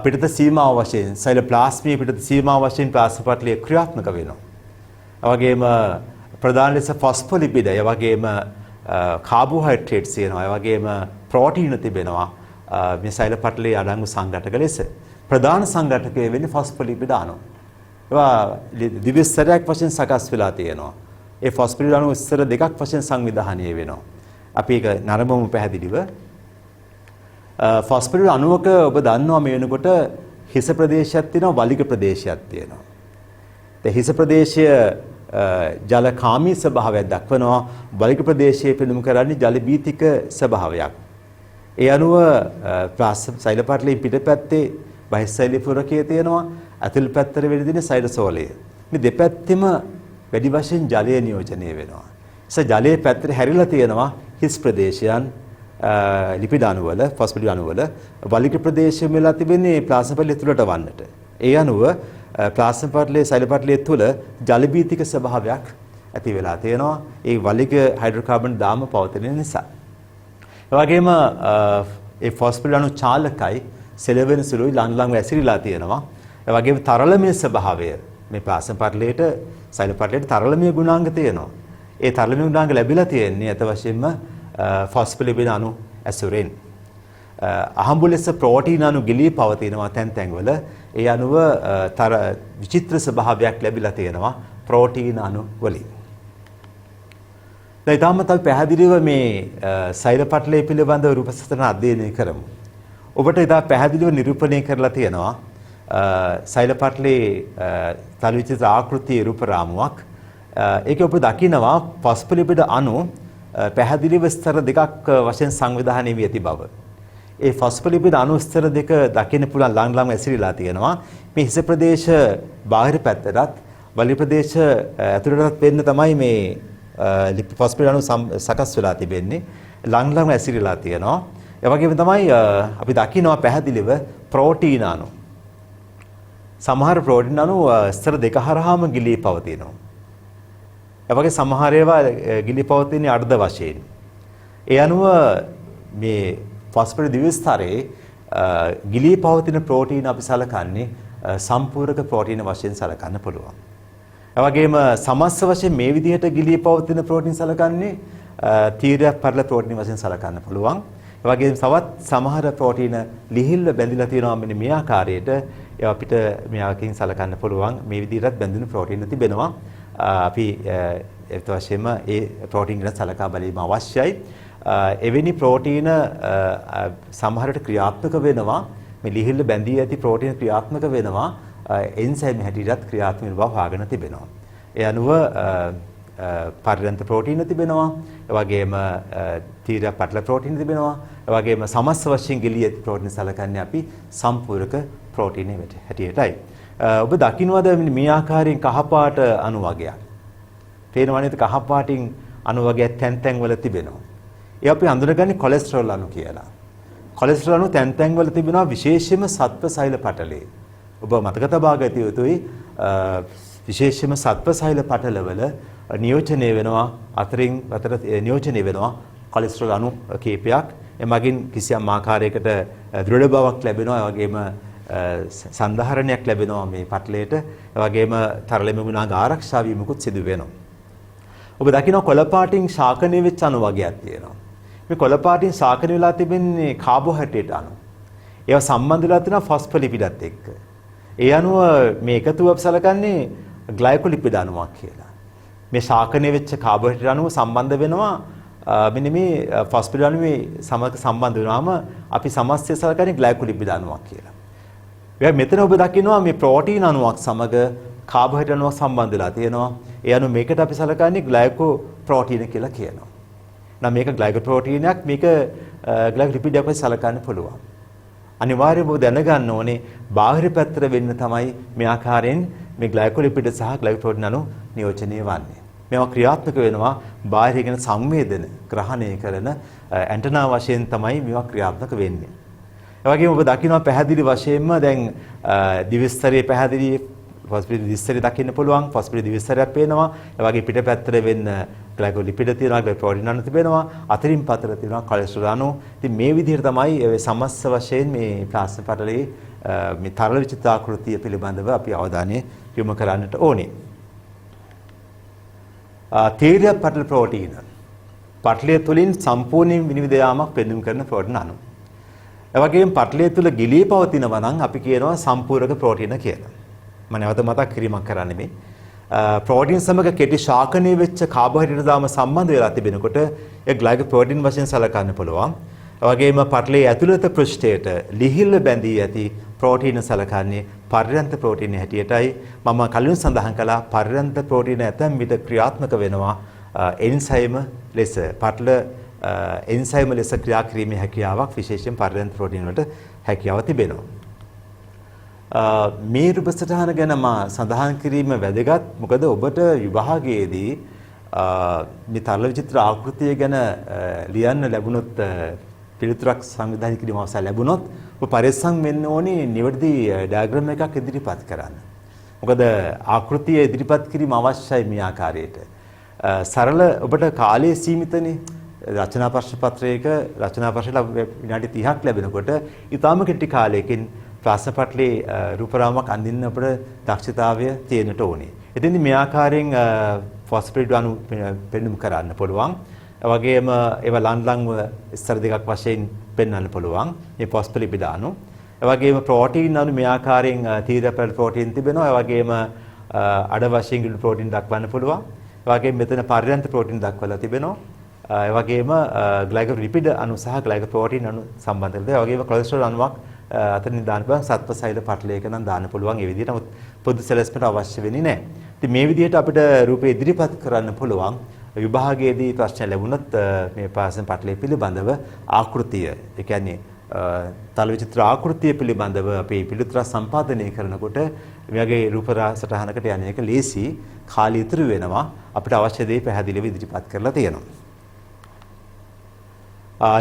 පිටත සීමාව වශයෙන් සෛල ප්ලාස්මී පිටත සීමාව වශයෙන් ප්‍රාස පටලයේ ක්‍රියාත්මක වෙනවා. ඒ වගේම ප්‍රධාන ලෙස ෆොස්ෆොලිපිඩ, ඒ වගේම කාබෝහයිඩ්‍රේට්ස් තියෙනවා, ඒ වගේම ප්‍රෝටීන තිබෙනවා මේ සෛල පටලයේ අඩංගු සංඝටක ලෙස. ප්‍රධාන සංඝටකය වෙන්නේ ෆොස්ෆොලිපිඩ අණු. ඒවා දිවිස්තරයක් වශයෙන් සකස් වෙලා තියෙනවා. ඒ ෆොස්ෆොලිපිඩ අණු ස්තර දෙකක් වශයෙන් සංවිධානය වෙනවා. අපි ඒක නරඹමු පැහැදිලිව. ෆොස්ෆොලිපිඩ අණුවක ඔබ දන්නවා මේ වෙනකොට හිස ප්‍රදේශයක් තියෙනවා, වලිග ප්‍රදේශයක් තියෙනවා. ඒ හිස ප්‍රදේශය ජලකාමී ස්වභාවයක් දක්වනවා. වලිග ප්‍රදේශයේ පෙනුම් කරන්නේ ජල බීතික ස්වභාවයක්. ඒ අනුව සෛල පටලයේ පිටපැත්තේ බහිස්සෛල පුරකයේ තියෙනවා, ඇතුල් පැත්තට වෙදින සෛලසෝලය. මේ දෙපැත්තෙම වැඩි වශයෙන් ජලය නියෝජනය වෙනවා. ඒ ජලයේ පැත්තට හැරිලා තියෙනවා හිස් ප්‍රදේශයන්, ලිපිඩ අණු වල, ෆොස්ෆොලිපිඩ අණු වල. වලිග ප්‍රදේශය මෙලා තිබෙන්නේ ප්ලාස්මා පටලය තුලට වන්නට. ඒ අනුව ප්ලාස්මා පටලයේ සෛල පටලයේ තුල ජල බීතික ස්වභාවයක් ඇති වෙලා තියෙනවා. ඒ වලිග හයිඩ්‍රෝකාබන් දාම පවතින නිසා. ඒ වගේම ඒ ෆොස්ෆොලිපිඩ අණු චාලකයි සෙලවෙන සුළුයි ලං වැසිරීලා තියෙනවා. ඒ වගේම තරලමය ස්වභාවය මේ ප්ලාස්මා පටලයට සෛල පටලයට තරලමය ගුණාංග තියෙනවා. ඒ තරලමය ගුණාංග ලැබිලා තියෙන්නේ අත වශයෙන්ම ෆොස්ෆොලිපිඩ අණු ඇසුරෙන්. අහඹු ලෙස ප්‍රෝටීන අණු ගිලී පවතිනවා තැන් වල. ඒ අණුව විචිත්‍ර ස්වභාවයක් ලැබිලා තියෙනවා ප්‍රෝටීන අණු වලින්. දැන් ඊටම අපි පැහැදිලිව මේ සෛල පටලය පිළිබඳව රූප සටහන අධ්‍යයනය කරමු. ඔබට ඉතා පැහැදිලිව නිරූපණය කරලා තියෙනවා සෛල පටලයේ තල විචිත්‍ර ආකෘතියේ රූප රාමුවක්. ඒකේ ඔබ දකිනවා ෆොස්ෆොලිපිඩ අණු පැහැදිලිව ස්තර දෙකක් වශයෙන් සංවිධානය වී ඇති බව. ඒ ෆොස්ෆොලිපිඩ අණු ස්තර දෙක දකින්න පුළුවන් ළඟ ඇසිරීලා තියෙනවා. මේ හිස ප්‍රදේශ බාහිර පැත්තටත් වලිග ප්‍රදේශ ඇතුළටත් වෙන්න තමයි මේ ෆොස්ෆොලිපිඩ අණු සකස් වෙලා තිබෙන්නේ. ළඟ ඇසිරීලා තියෙනවා. ඒ වගේම තමයි අපි දකිනවා පැහැදිලිව ප්‍රෝටීන අණු. සමහර ප්‍රෝටීන අණු ස්තර දෙක හරහාම ගිලී පවතිනවා. ඒ වගේ සමහර ඒවා ගිලී පවතින අර්ධ වශයෙන්. ඒ අනුව මේ ෆොස්ෆොරිස් දිවිස්තරයේ ගිලී පවතින ප්‍රෝටීන අපි සලකන්නේ සම්පූර්ණක ප්‍රෝටීන වශයෙන් සලකන්න පුළුවන්. ඒ වගේම සමස්ත වශයෙන් මේ විදිහට ගිලී පවතින ප්‍රෝටීන සලකන්නේ තීරයක් පරල ප්‍රෝටීන වශයෙන් සලකන්න පුළුවන්. ඒ වගේම තවත් සමහර ප්‍රෝටීන ලිහිල්ව බැඳිලා තියෙනවා මෙන්න මේ ආකාරයට. ඒවා අපිට මෙයාකින් සලකන්න පුළුවන්. මේ විදිහටත් බැඳෙන ප්‍රෝටීන තිබෙනවා. අපි ඒත් වශයෙන්ම ඒ ප්‍රෝටීන ගැන සලකා බැලීම අවශ්‍යයි. එවැනි ප්‍රෝටීන සමහරට ක්‍රියාත්මක වෙනවා. මේ ලිහිල්ල බැඳී ඇති ප්‍රෝටීන ක්‍රියාත්මක වෙනවා එන්සයිම් හැටියටත් ක්‍රියාත්මක වෙන බව හොයාගෙන තිබෙනවා. ඒ අනුව පරිරන්ත ප්‍රෝටීන තිබෙනවා. ඒ වගේම තීර පටල ප්‍රෝටීන තිබෙනවා. ඒ වගේම සමස්ත වශයෙන් ගිලී ඇති ප්‍රෝටීන සලකන්නේ අපි සම්පූර්ණක ප්‍රෝටීන හැටියටයි. ඔබ දකින්නවද මේ ආකාරයෙන් කහපාට අණු වගයක්. පේනවා නේද කහපාටින් අණු වගයක් තැන් වල තිබෙනවා. ඒ අපි හඳුනගන්නේ කොලෙස්ටරෝල් අණු කියලා. කොලෙස්ටරෝල් අණු තැන් තැන් වල තිබෙනවා විශේෂයෙන්ම සත්ව සෛල පටලේ. ඔබ මතක තබා ගත යුතුයි විශේෂයෙන්ම සත්ව සෛල පටලවල නියෝජනය වෙනවා අතරින් අතර නියෝජනය වෙනවා කොලෙස්ටරෝල් අණු කීපයක්. එමගින් කිසියම් ආකාරයකට දෘঢ় බවක් ලැබෙනවා. ඒ වගේම සන්ධාරණයක් ලැබෙනවා මේ පටලයට. ඒ වගේම තරලෙම ගුණාංග ආරක්ෂා වීමකුත් සිදු වෙනවා. ඔබ දකිනවා කොළ පාටින් ශාකනය වෙච්ච අණු වර්ගයක් තියෙනවා. මේ කොළ පාටින් ශාකනය වෙලා තිබෙන්නේ කාබෝහයිඩ්‍රේට් අණු. ඒවා සම්බන්ධ වෙලා තියෙනවා ෆොස්ෆොලිපිඩත් එක්ක. ඒ අණුව මේ එකතුව අපි සලකන්නේ ග්ලයිකොලිපිඩ අණුවක් කියලා. මේ ශාකනය වෙච්ච කාබෝහයිඩ්‍රේට් අණුව සම්බන්ධ වෙනවා මෙන්න මේ ෆොස්ෆොලිපිඩ අණුවේ සමග සම්බන්ධ වෙනාම අපි සමස්තය සලකන්නේ ග්ලයිකොලිපිඩ අණුවක් කියලා. මෙතන ඔබ දකිනවා මේ ප්‍රෝටීන් අණුවක් සමග කාබෝහයිඩ්‍රේට් අණුවක් සම්බන්ධ වෙලා තියෙනවා. ඒ අණු මේකට අපි සලකන්නේ ග්ලයිකෝ ප්‍රෝටීන කියලා කියනවා. නම් මේක ග්ලයිකෝ ප්‍රෝටීනයක් මේක ග්ලයිකොලිපිඩයක් වශයෙන් සලකන්න පුළුවන්. අනිවාර්යයෙන්ම ඔබ දැනගන්න ඕනේ බාහිර පැත්තට වෙන්න තමයි මේ ආකාරයෙන් මේ ග්ලයිකොලිපිඩ සහ ග්ලයිකෝ ප්‍රෝටීන අණු නියෝජනය වන්නේ. මේවා ක්‍රියාත්මක වෙනවා බාහිර ගැන සංවේදන ග්‍රහණය කරන ඇන්ටනා වශයෙන් තමයි මේවා ක්‍රියාත්මක වෙන්නේ. ඒ වගේම ඔබ දකිනවා පැහැදිලි වශයෙන්ම දැන් දිවිස්තරයේ පැහැදිලි ෆොස්ෆොරිස් දිවිස්තරය දකින්න පුළුවන්. ෆොස්ෆොරිස් දිවිස්තරයක් පේනවා. ඒ වගේ පිටපැත්තට වෙන්න ග්ලයිකොලිපිඩ තියෙනවා, ග්ලයිකෝප්‍රෝටීන් අණු තිබෙනවා. අතරින් පතර තියෙනවා කොලෙස්ටරෝල් අණු. ඉතින් මේ විදිහට තමයි සමස්ත වශයෙන් මේ ප්ලාස්ම පටලයේ මේ තරල විචිත්‍ර ආකෘතිය පිළිබඳව අපි අවධානය යොමු කරන්නට ඕනේ. තීර්ය පටල ප්‍රෝටීන පටලය තුළින් සම්පූර්ණ විනිවිද යාමක් පෙන්වීම කරන ප්‍රෝටීන අණු. ඒ වගේම පටලය තුළ ගිලී පවතිනවා නම් අපි කියනවා සම්පූරක ප්‍රෝටීන කියලා. මම නැවත මතක් කිරීමක් කරන්නේ මේ ප්‍රෝටීන් සමග කෙටි ශාකනය වෙච්ච කාබෝහයිඩ්‍රේට් දාම සම්බන්ධ වෙලා තිබෙනකොට ඒ ග්ලයිකෝප්‍රෝටීන් වශයෙන් සලකන්න පුළුවන්. ඒ වගේම පටලයේ ඇතුළත පෘෂ්ඨයට ලිහිල්ව බැඳී ඇති ප්‍රෝටීන සලකන්නේ පර්යන්ත ප්‍රෝටීන හැටියටයි. මම කලින් සඳහන් කළා පර්යන්ත ප්‍රෝටීන ඇතැම් විට ක්‍රියාත්මක වෙනවා එන්සයිම ලෙස පටල එන්සයිම ලෙස ක්‍රියා කිරීමේ හැකියාවක් විශේෂයෙන් පර්යන්ත ප්‍රෝටීන වලට හැකියාව තිබෙනවා. මේ රූපසටහන ගැන මා සඳහන් කිරීම වැදගත්. මොකද ඔබට විභාගයේදී මේ තරල විචිත්‍ර ආකෘතිය ගැන ලියන්න ලැබුණොත් පිළිතුරක් සංවිධානය කිරීම අවස්ථාව ලැබුණොත් ඔබ පරිස්සම් වෙන්න ඕනේ නිවැරදි ඩයග්‍රෑම් එකක් ඉදිරිපත් කරන්න. මොකද ආකෘතිය ඉදිරිපත් කිරීම අවශ්‍යයි මේ ආකාරයට. සරල ඔබට කාලය සීමිතනේ. රචනා ප්‍රශ්න පත්‍රයක රචනා ප්‍රශ්න විනාඩි 30ක් ලැබෙනකොට ඊටාම කෙටි කාලයකින් ප්‍රශ්න පත්‍රයේ රූපරාමයක් අඳින්න අපට දක්ෂතාවය තියෙන්නට ඕනේ. එතෙන්දී මේ ආකාරයෙන් ෆොස්ෆොරිස් අණු පෙන්වන්න කරන්න පුළුවන්. ඒ වගේම ඒවා ලං ස්තර දෙකක් වශයෙන් පෙන්වන්න පුළුවන්. මේ ෆොස්ෆොලිපිඩ අණු. ඒ වගේම ප්‍රෝටීන් අණු මේ ආකාරයෙන් තීරපල් ප්‍රෝටීන් තිබෙනවා. ඒ වගේම අඩ වශයෙන් ග්ලූ ප්‍රෝටීන් දක්වන්න පුළුවන්. ඒ වගේම මෙතන පර්යන්ත ප්‍රෝටීන් දක්වලා තිබෙනවා. ඒ වගේම ග්ලයිකෝලිපිඩ අණු සහ ග්ලයිකෝප්‍රෝටීන් අණු සම්බන්ධ වෙලා ඒ වගේම කොලෙස්ටරෝල් අණුවක් අතරින් දාන්න පුළුවන්. සත්ව සෛල පටලයක නම් දාන්න පුළුවන්. ඒ විදිහට නමුත් පොදු සැලැස්මට අවශ්‍ය වෙන්නේ නැහැ. ඉතින් මේ විදිහට අපිට රූපේ ඉදිරිපත් කරන්න පුළුවන්. විභාගයේදී ප්‍රශ්න ලැබුණොත් මේ පාසන් පටලය පිළිබඳව ආකෘතිය, ඒ කියන්නේ තල විචිත්‍ර ආකෘතිය පිළිබඳව අපි පිළිතුර සම්පාදනය කරනකොට මේ වගේ රූප සටහනකට යන එක ලේසි. කාලය ඉතුරු වෙනවා. අපිට අවශ්‍ය දේ පැහැදිලිව ඉදිරිපත් කරලා තියෙනවා.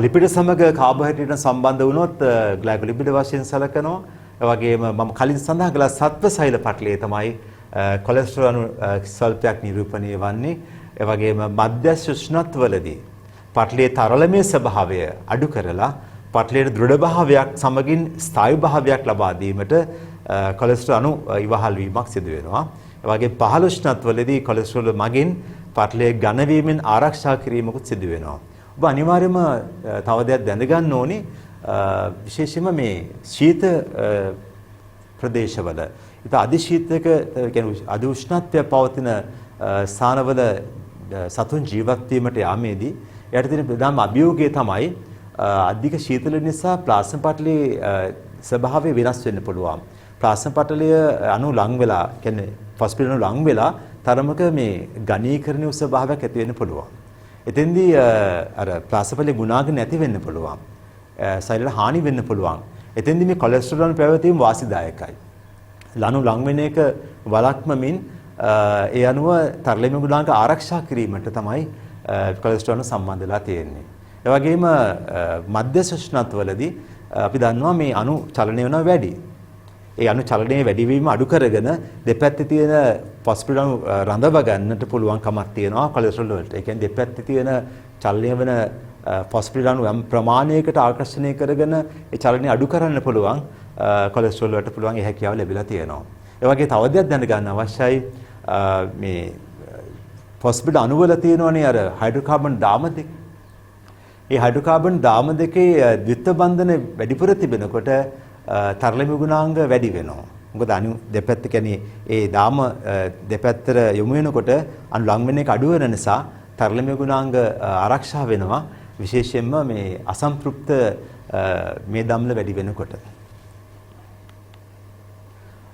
ලිපිඩ සමග කාබෝහයිඩ්‍රේට් සම්බන්ධ වුණොත් ග්ලයිකොලිපිඩ වශයෙන් සලකනවා. ඒ වගේම මම කලින් සඳහන් කළා සත්ව සෛල පටලයේ තමයි කොලෙස්ටරෝල් අණු ස්වල්පයක් නිරූපණය වන්නේ. ඒ වගේම මධ්‍යස්ථ උෂ්ණත්වවලදී පටලයේ තරලමය ස්වභාවය අඩු කරලා පටලයේ දෘঢ় භාවයක් සමගින් ස්ථායී භාවයක් ලබා දීමට කොලෙස්ටරෝල් අණු ඉවහල් වීමක් සිදු වෙනවා. ඒ වගේ පහළ උෂ්ණත්වවලදී කොලෙස්ටරෝල් මගින් පටලයේ ඝන වීමෙන් ආරක්ෂා කිරීමකුත් සිදු වෙනවා. ඔබ අනිවාර්යයෙන්ම තව දෙයක් දැනගන්න ඕනේ විශේෂයෙන්ම මේ ශීත ප්‍රදේශවල ඉත අධිශීතක කියන්නේ අධි උෂ්ණත්වය පවතින ස්ථානවල සතුන් ජීවත් වීමට යාමේදී එයට තියෙන ප්‍රධානම අභියෝගය තමයි අධික ශීතල නිසා ප්ලාස්ම පටලයේ ස්වභාවය වෙනස් වෙන්න පුළුවන්. ප්ලාස්ම පටලය අණු ලං වෙලා කියන්නේ ෆොස්ෆොරිස් අණු ලං වෙලා තරමක මේ ඝනීකරණීය ස්වභාවයක් ඇති වෙන්න පුළුවන්. එතෙන්දී අර ප්ලාස්ම පටලයේ ගුණාංග නැති වෙන්න පුළුවන්. ශරීරයට හානි වෙන්න පුළුවන්. එතෙන්දී මේ කොලෙස්ටරෝල් පැවතීම වාසිදායකයි. ලණු ලං වෙන එක වළක්වමින් ඒ අනුව තරලෙම ගුණාංග ආරක්ෂා කිරීමට තමයි කොලෙස්ටරෝල් සම්බන්ධ වෙලා තියෙන්නේ. ඒ වගේම මධ්‍ය ශුෂ්ණත්වවලදී අපි දන්නවා මේ අණු චලනය වෙනවා වැඩි. ඒ අණු චලනයේ වැඩිවීම අඩු කරගෙන දෙපැත්තේ තියෙන ෆොස්ෆරස් අණු රඳව ගන්නට පුළුවන් කමක් තියෙනවා කොලෙස්ටරෝල් වලට. ඒ කියන්නේ දෙපැත්තේ තියෙන චලනය වෙන ෆොස්ෆරස් අණු යම් ප්‍රමාණයකට ආකර්ෂණය කරගෙන ඒ චලනය අඩු කරන්න පුළුවන් කොලෙස්ටරෝල් වලට පුළුවන් ඒ හැකියාව ලැබිලා තියෙනවා. ඒ වගේ තව දෙයක් දැනගන්න අවශ්‍යයි මේ ෆොස්ෆරස් අණු වල තියෙනවනේ අර හයිඩ්‍රෝකාබන් දාම දෙක. මේ හයිඩ්‍රෝකාබන් දාම දෙකේ ද්විත්ව බන්ධන වැඩිපුර තිබෙනකොට තරලමි ගුණාංග වැඩි වෙනවා. මොකද අණු දෙපැත්ත කියන්නේ ඒ දාම දෙපැත්තට යොමු වෙනකොට අණු ලං වෙන එක අඩු වෙන නිසා තරලමි ගුණාංග ආරක්ෂා වෙනවා. විශේෂයෙන්ම මේ අසම්ප්‍රප්ත මේ දම්ල වැඩි වෙනකොට.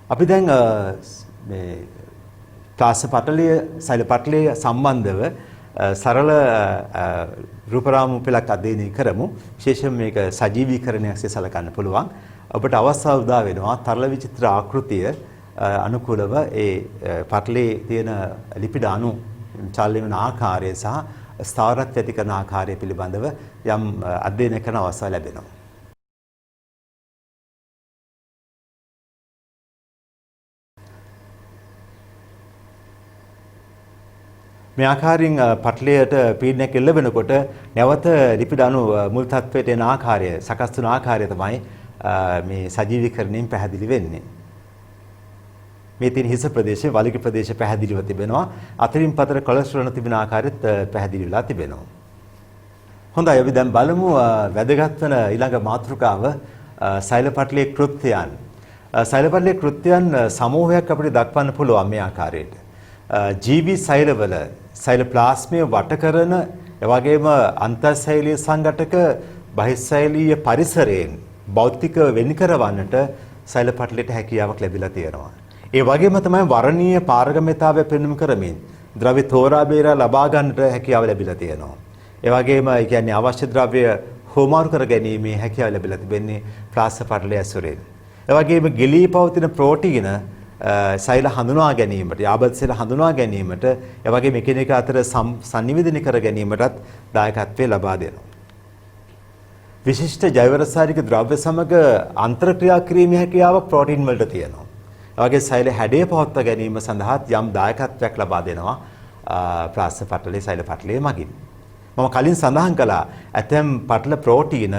අපි දැන් මේ ක්ලාස් පටලිය සෛල පටලිය සම්බන්ධව සරල රූපරාමුපලක් අධ්‍යයනය කරමු. විශේෂයෙන් මේක සජීවීකරණයක්සේ සලකන්න පුළුවන්. ඔබට අවස්ථාව උදා වෙනවා තරල විචිත්‍ර ආකෘතිය අනුකූලව ඒ පටලයේ තියෙන ලිපිඩ අණු චලනය වෙන ආකාරය සහ ස්ථාවරත්වය ඇති කරන ආකාරය පිළිබඳව යම් අධ්‍යයනය කරන අවස්ථාව ලැබෙනවා. මේ ආකාරයෙන් පටලයට පීඩනයක් එල්ල වෙනකොට නැවත ලිපිඩ අණු මුල් තත්වයට එන ආකාරය සකස් වන ආකාරය තමයි මේ සජීවීකරණයෙන් පැහැදිලි වෙන්නේ. මේ තියෙන හිස ප්‍රදේශයේ වලිග ප්‍රදේශ පැහැදිලිව තිබෙනවා. අතරින් පතර කොලෙස්ටරෝල් තිබෙන ආකාරයත් පැහැදිලි වෙලා තිබෙනවා. හොඳයි අපි දැන් බලමු වැදගත් වෙන ඊළඟ මාතෘකාව සෛල පටලයේ කෘත්‍යයන්. සෛල පටලයේ කෘත්‍යයන් සමූහයක් අපිට දක්වන්න පුළුවන් මේ ආකාරයට. ජීවි සෛලවල සෛල ප්ලාස්මය වට කරන එවැගේම අන්තර්සෛලීය සංඝටක බහිස්සෛලීය පරිසරයෙන් භෞතික වෙන් කරවන්නට සෛල පටලයට හැකියාවක් ලැබිලා තියෙනවා. ඒ වගේම තමයි වර්ණීය පාරගම්‍යතාවය පෙන්වීම කරමින් ද්‍රව්‍ය තෝරා බේරා ලබා ගන්නට හැකියාව ලැබිලා තියෙනවා. ඒ වගේම ඒ කියන්නේ අවශ්‍ය ද්‍රව්‍ය හෝමාරු කර ගැනීමේ හැකියාව ලැබිලා තිබෙන්නේ ප්ලාස්ම පටලය ඇසුරෙන්. ඒ වගේම ගිලී පවතින ප්‍රෝටීන සෛල හඳුනා ගැනීමට, යාබත් සෛල හඳුනා ගැනීමට, ඒ වගේම එකිනෙක අතර සංනිවේදනය කර ගැනීමටත් දායකත්වය ලබා දෙනවා. විශිෂ්ට ජෛව රසායනික ද්‍රව්‍ය සමග අන්තර්ක්‍රියා කිරීමේ හැකියාව ප්‍රෝටීන් වලට තියෙනවා. ඒ වගේ සෛල හැඩය පවත්වා ගැනීම සඳහා යම් දායකත්වයක් ලබා දෙනවා ප්ලාස්ම පටලයේ සෛල පටලයේ මගින්. මම කලින් සඳහන් කළා ඇතැම් පටල ප්‍රෝටීන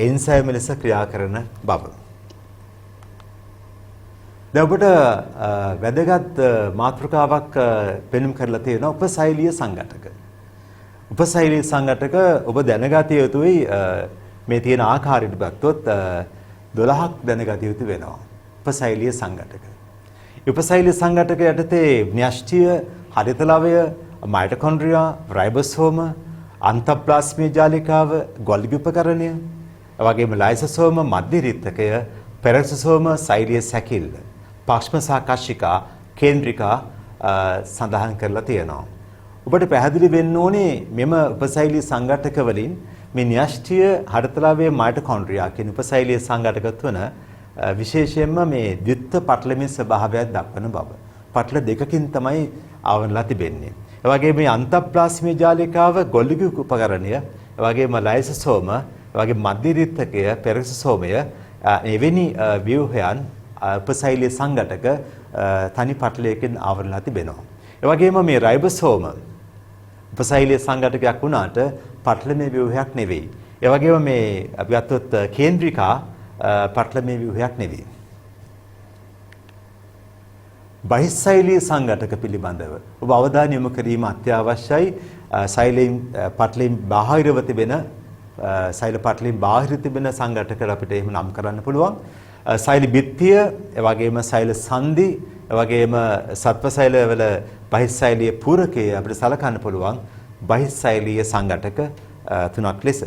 එන්සයිම් ලෙස ක්‍රියා කරන බව. දැන් ඔබට වැදගත් මාතෘකාවක් පෙන්වුම් කරලා තියෙනවා උපසෛලීය සංඝටක. උපසෛලීය සංඝටක ඔබ දැනගත යුතුයි මේ තියෙන ආකාරයට ගත්තොත් 12ක් දැනගත යුතු වෙනවා. උපසෛලීය සංඝටක. උපසෛලීය සංඝටක යටතේ න්‍යෂ්ටිය, හරිත ලවය, මයිටොකොන්ඩ්‍රියා, රයිබෝසෝම, අන්තප්ලාස්මීය ජාලිකාව, ගොල්ගි උපකරණය, එවැගේම ලයිසෝසෝම, මධ්‍ය රිත්තකය, පෙරොක්සෝසෝම, සෛලීය සැකිල්ල, පාක්ෂම සහ කශිකා, කේන්ද්‍රිකා සඳහන් කරලා තියෙනවා. ඔබට පැහැදිලි වෙන්න ඕනේ මෙම උපසෛලීය සංඝටක වලින් මේ න්‍යෂ්ටිය, හරිත ලවය, මයිටොකොන්ඩ්‍රියා කියන උපසෛලීය සංඝටක තුන විශේෂයෙන්ම මේ ද්විත්ව පටලමේ ස්වභාවයක් දක්වන බව. පටල දෙකකින් තමයි ආවනලා තිබෙන්නේ. ඒ වගේම මේ අන්තප්ලාස්මීය ජාලිකාව, ගොල්ගි උපකරණය, ඒ වගේම ලයිසෝසෝම, ඒ වගේම මධ්‍ය රිත්තකය, පෙරොක්සෝමය එවැනි ව්‍යුහයන් උපසෛලීය සංඝටක තනි පටලයකින් ආවරණලා තිබෙනවා. ඒ වගේම මේ රයිබෝසෝම උපසෛලීය සංඝටකයක් වුණාට පටලමේ ව්‍යුහයක් නෙවෙයි. ඒ වගේම මේ අපි ගත්තොත් කේන්ද්‍රිකා පටලමේ ව්‍යුහයක් නෙවෙයි. බහිස්සෛලීය සංඝටක පිළිබඳව ඔබ අවධානය යොමු කිරීම අත්‍යවශ්‍යයි. සෛලයෙන් පටලයෙන් බාහිරව තිබෙන සෛල පටලයෙන් බාහිර තිබෙන සංඝටක අපිට එහෙම නම් කරන්න පුළුවන්. සෛල බිත්තිය, ඒ වගේම සෛල සංදි, ඒ වගේම සත්ව සෛල වල බහිස්සෛලීය පූරකයේ අපිට සලකන්න පුළුවන් බහිස්සෛලීය සංඝටක තුනක් ලෙස.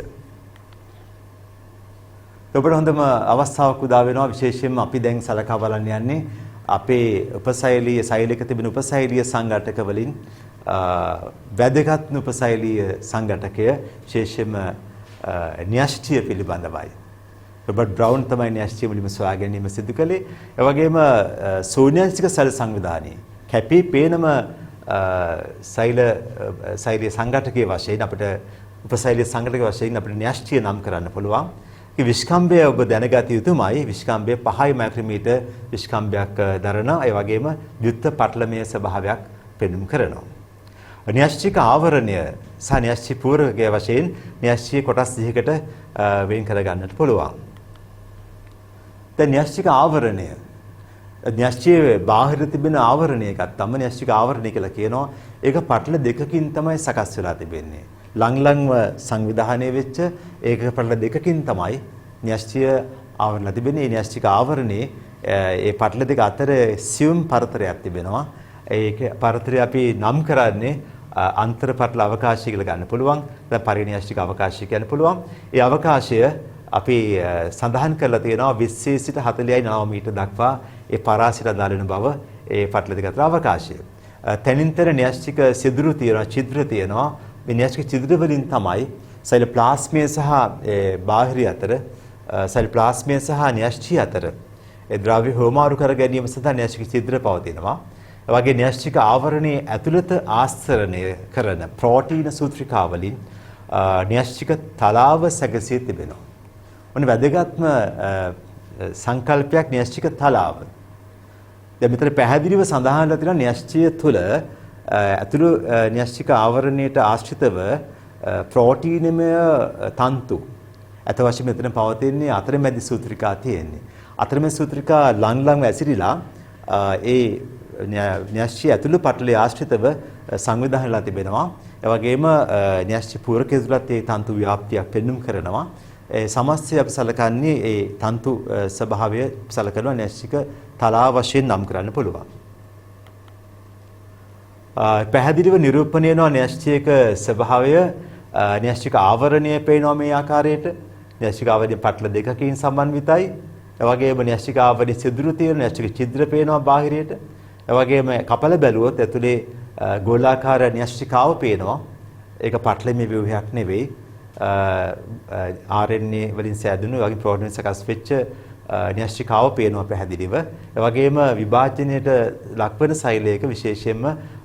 ඔබට හොඳම අවස්ථාවක් උදා වෙනවා විශේෂයෙන්ම අපි දැන් සලකා බලන්න යන්නේ අපේ උපසෛලීය සෛලයක තිබෙන උපසෛලීය සංඝටක වලින් වැදගත් උපසෛලීය සංඝටකය විශේෂයෙන්ම න්‍යෂ්ටිය පිළිබඳවයි. රොබර්ට් බ්‍රවුන් තමයි න්‍යෂ්ටිය මුලින්ම සොයා ගැනීම සිදු කළේ. ඒ වගේම සූන්‍යංශික සෛල සංවිධානයේ කැපී පේනම සෛලීය සංඝටකයේ වශයෙන් අපිට උපශෛලිය සංගතක වශයෙන් අපිට න්‍යෂ්ටිය නම් කරන්න පුළුවන්. ඒ විස්කම්භය ඔබ දැනගත යුතුමයි. විස්කම්භය 5 මයික්‍රෝමීටර් විස්කම්භයක් දරන ඒ වගේම ද්විත්ව පටලමය ස්වභාවයක් පෙන්වුම් කරනවා. න්‍යෂ්ටික ආවරණය සහ න්‍යෂ්ටි පූරකය වශයෙන් න්‍යෂ්ටිය කොටස් 2කට වෙන් කර ගන්නට පුළුවන්. දැන් න්‍යෂ්ටික ආවරණය න්‍යෂ්ටියේ බාහිර තිබෙන ආවරණය ගත්තම න්‍යෂ්ටික ආවරණය කියලා කියනවා. ඒක පටල දෙකකින් තමයි සකස් වෙලා තිබෙන්නේ. ලංලංව සංවිධානය වෙච්ච ඒක පටල දෙකකින් තමයි න්‍යෂ්ටිය ආවරණලා තිබෙන්නේ. මේ න්‍යෂ්ටික ආවරණේ ඒ පටල දෙක අතර සියුම් පරතරයක් තිබෙනවා. ඒක පරතරය අපි නම් කරන්නේ අන්තර පටල අවකාශය කියලා ගන්න පුළුවන්. දැන් පරිණ්‍යෂ්ටික අවකාශය කියන්න පුළුවන්. ඒ අවකාශය අපි සඳහන් කරලා තියෙනවා 20 සිට 40.9 මීටර දක්වා ඒ පරාසිට දාලන බව ඒ පටල දෙක අතර අවකාශය. තැනින්තර න්‍යෂ්ටික සිදුරු තියෙනවා, ඡිද්‍ර තියෙනවා. මේ න්‍යෂ්ටික ඡිද්‍ර වලින් තමයි සෛලප්ලාස්මය සහ බාහිර අතර සෛලප්ලාස්මය සහ න්‍යෂ්ටි අතර ඒ ද්‍රව්‍ය හෝමාරු කර ගැනීම සඳහා න්‍යෂ්ටික ඡිද්‍ර පවතිනවා. ඒ වගේ න්‍යෂ්ටික ආවරණයේ ඇතුළත ආස්තරණය කරන ප්‍රෝටීන සූත්‍රිකා වලින් න්‍යෂ්ටික තලාව සැකසී තිබෙනවා. ඔන්න වැදගත්ම සංකල්පයක් න්‍යෂ්ටික තලාව. දැන් මෙතන පැහැදිලිව සඳහන්ලා තියෙනවා න්‍යෂ්ටිය තුළ ඇතුළු න්‍යෂ්ටික ආවරණයට ආශ්‍රිතව ප්‍රෝටීනමය තන්තු අත වශයෙන් මෙතන පවතින්නේ අතරමැදි සූත්‍රිකා තියෙන්නේ. අතරමැදි සූත්‍රිකා ලං ඇසිරිලා ඒ න්‍යෂ්ටි ඇතුළු පටලයේ ආශ්‍රිතව සංවිධානයලා තිබෙනවා. ඒ වගේම න්‍යෂ්ටි පූරකය තුළත් ඒ තන්තු ව්‍යාප්තියක් පෙන්눔 කරනවා. ඒ සමස්තය අපි සලකන්නේ ඒ තන්තු ස්වභාවය සලකනවා න්‍යෂ්ටික තලාව වශයෙන් නම් කරන්න පුළුවන්. පැහැදිලිව නිරූපණය වෙනවා න්‍යෂ්ටියක ස්වභාවය න්‍යෂ්ටික ආවරණය පේනවා මේ ආකාරයට. න්‍යෂ්ටික ආවරණය පටල දෙකකින් සමන්විතයි. ඒ වගේම න්‍යෂ්ටික ආවරණයේ සිදුරු තියෙන න්‍යෂ්ටික ඡිද්‍ර පේනවා බාහිරයට. ඒ වගේම කපල බැලුවොත් ඇතුලේ ගෝලාකාර න්‍යෂ්ටිකාව පේනවා. ඒක පටලමේ ව්‍යුහයක් නෙවෙයි. RNA වලින් සෑදුණු වගේ ප්‍රෝටීන් සකස් වෙච්ච න්‍යෂ්ටිකාව පේනවා පැහැදිලිව. ඒ වගේම විභාජනයට ලක්වන සෛලයක විශේෂයෙන්ම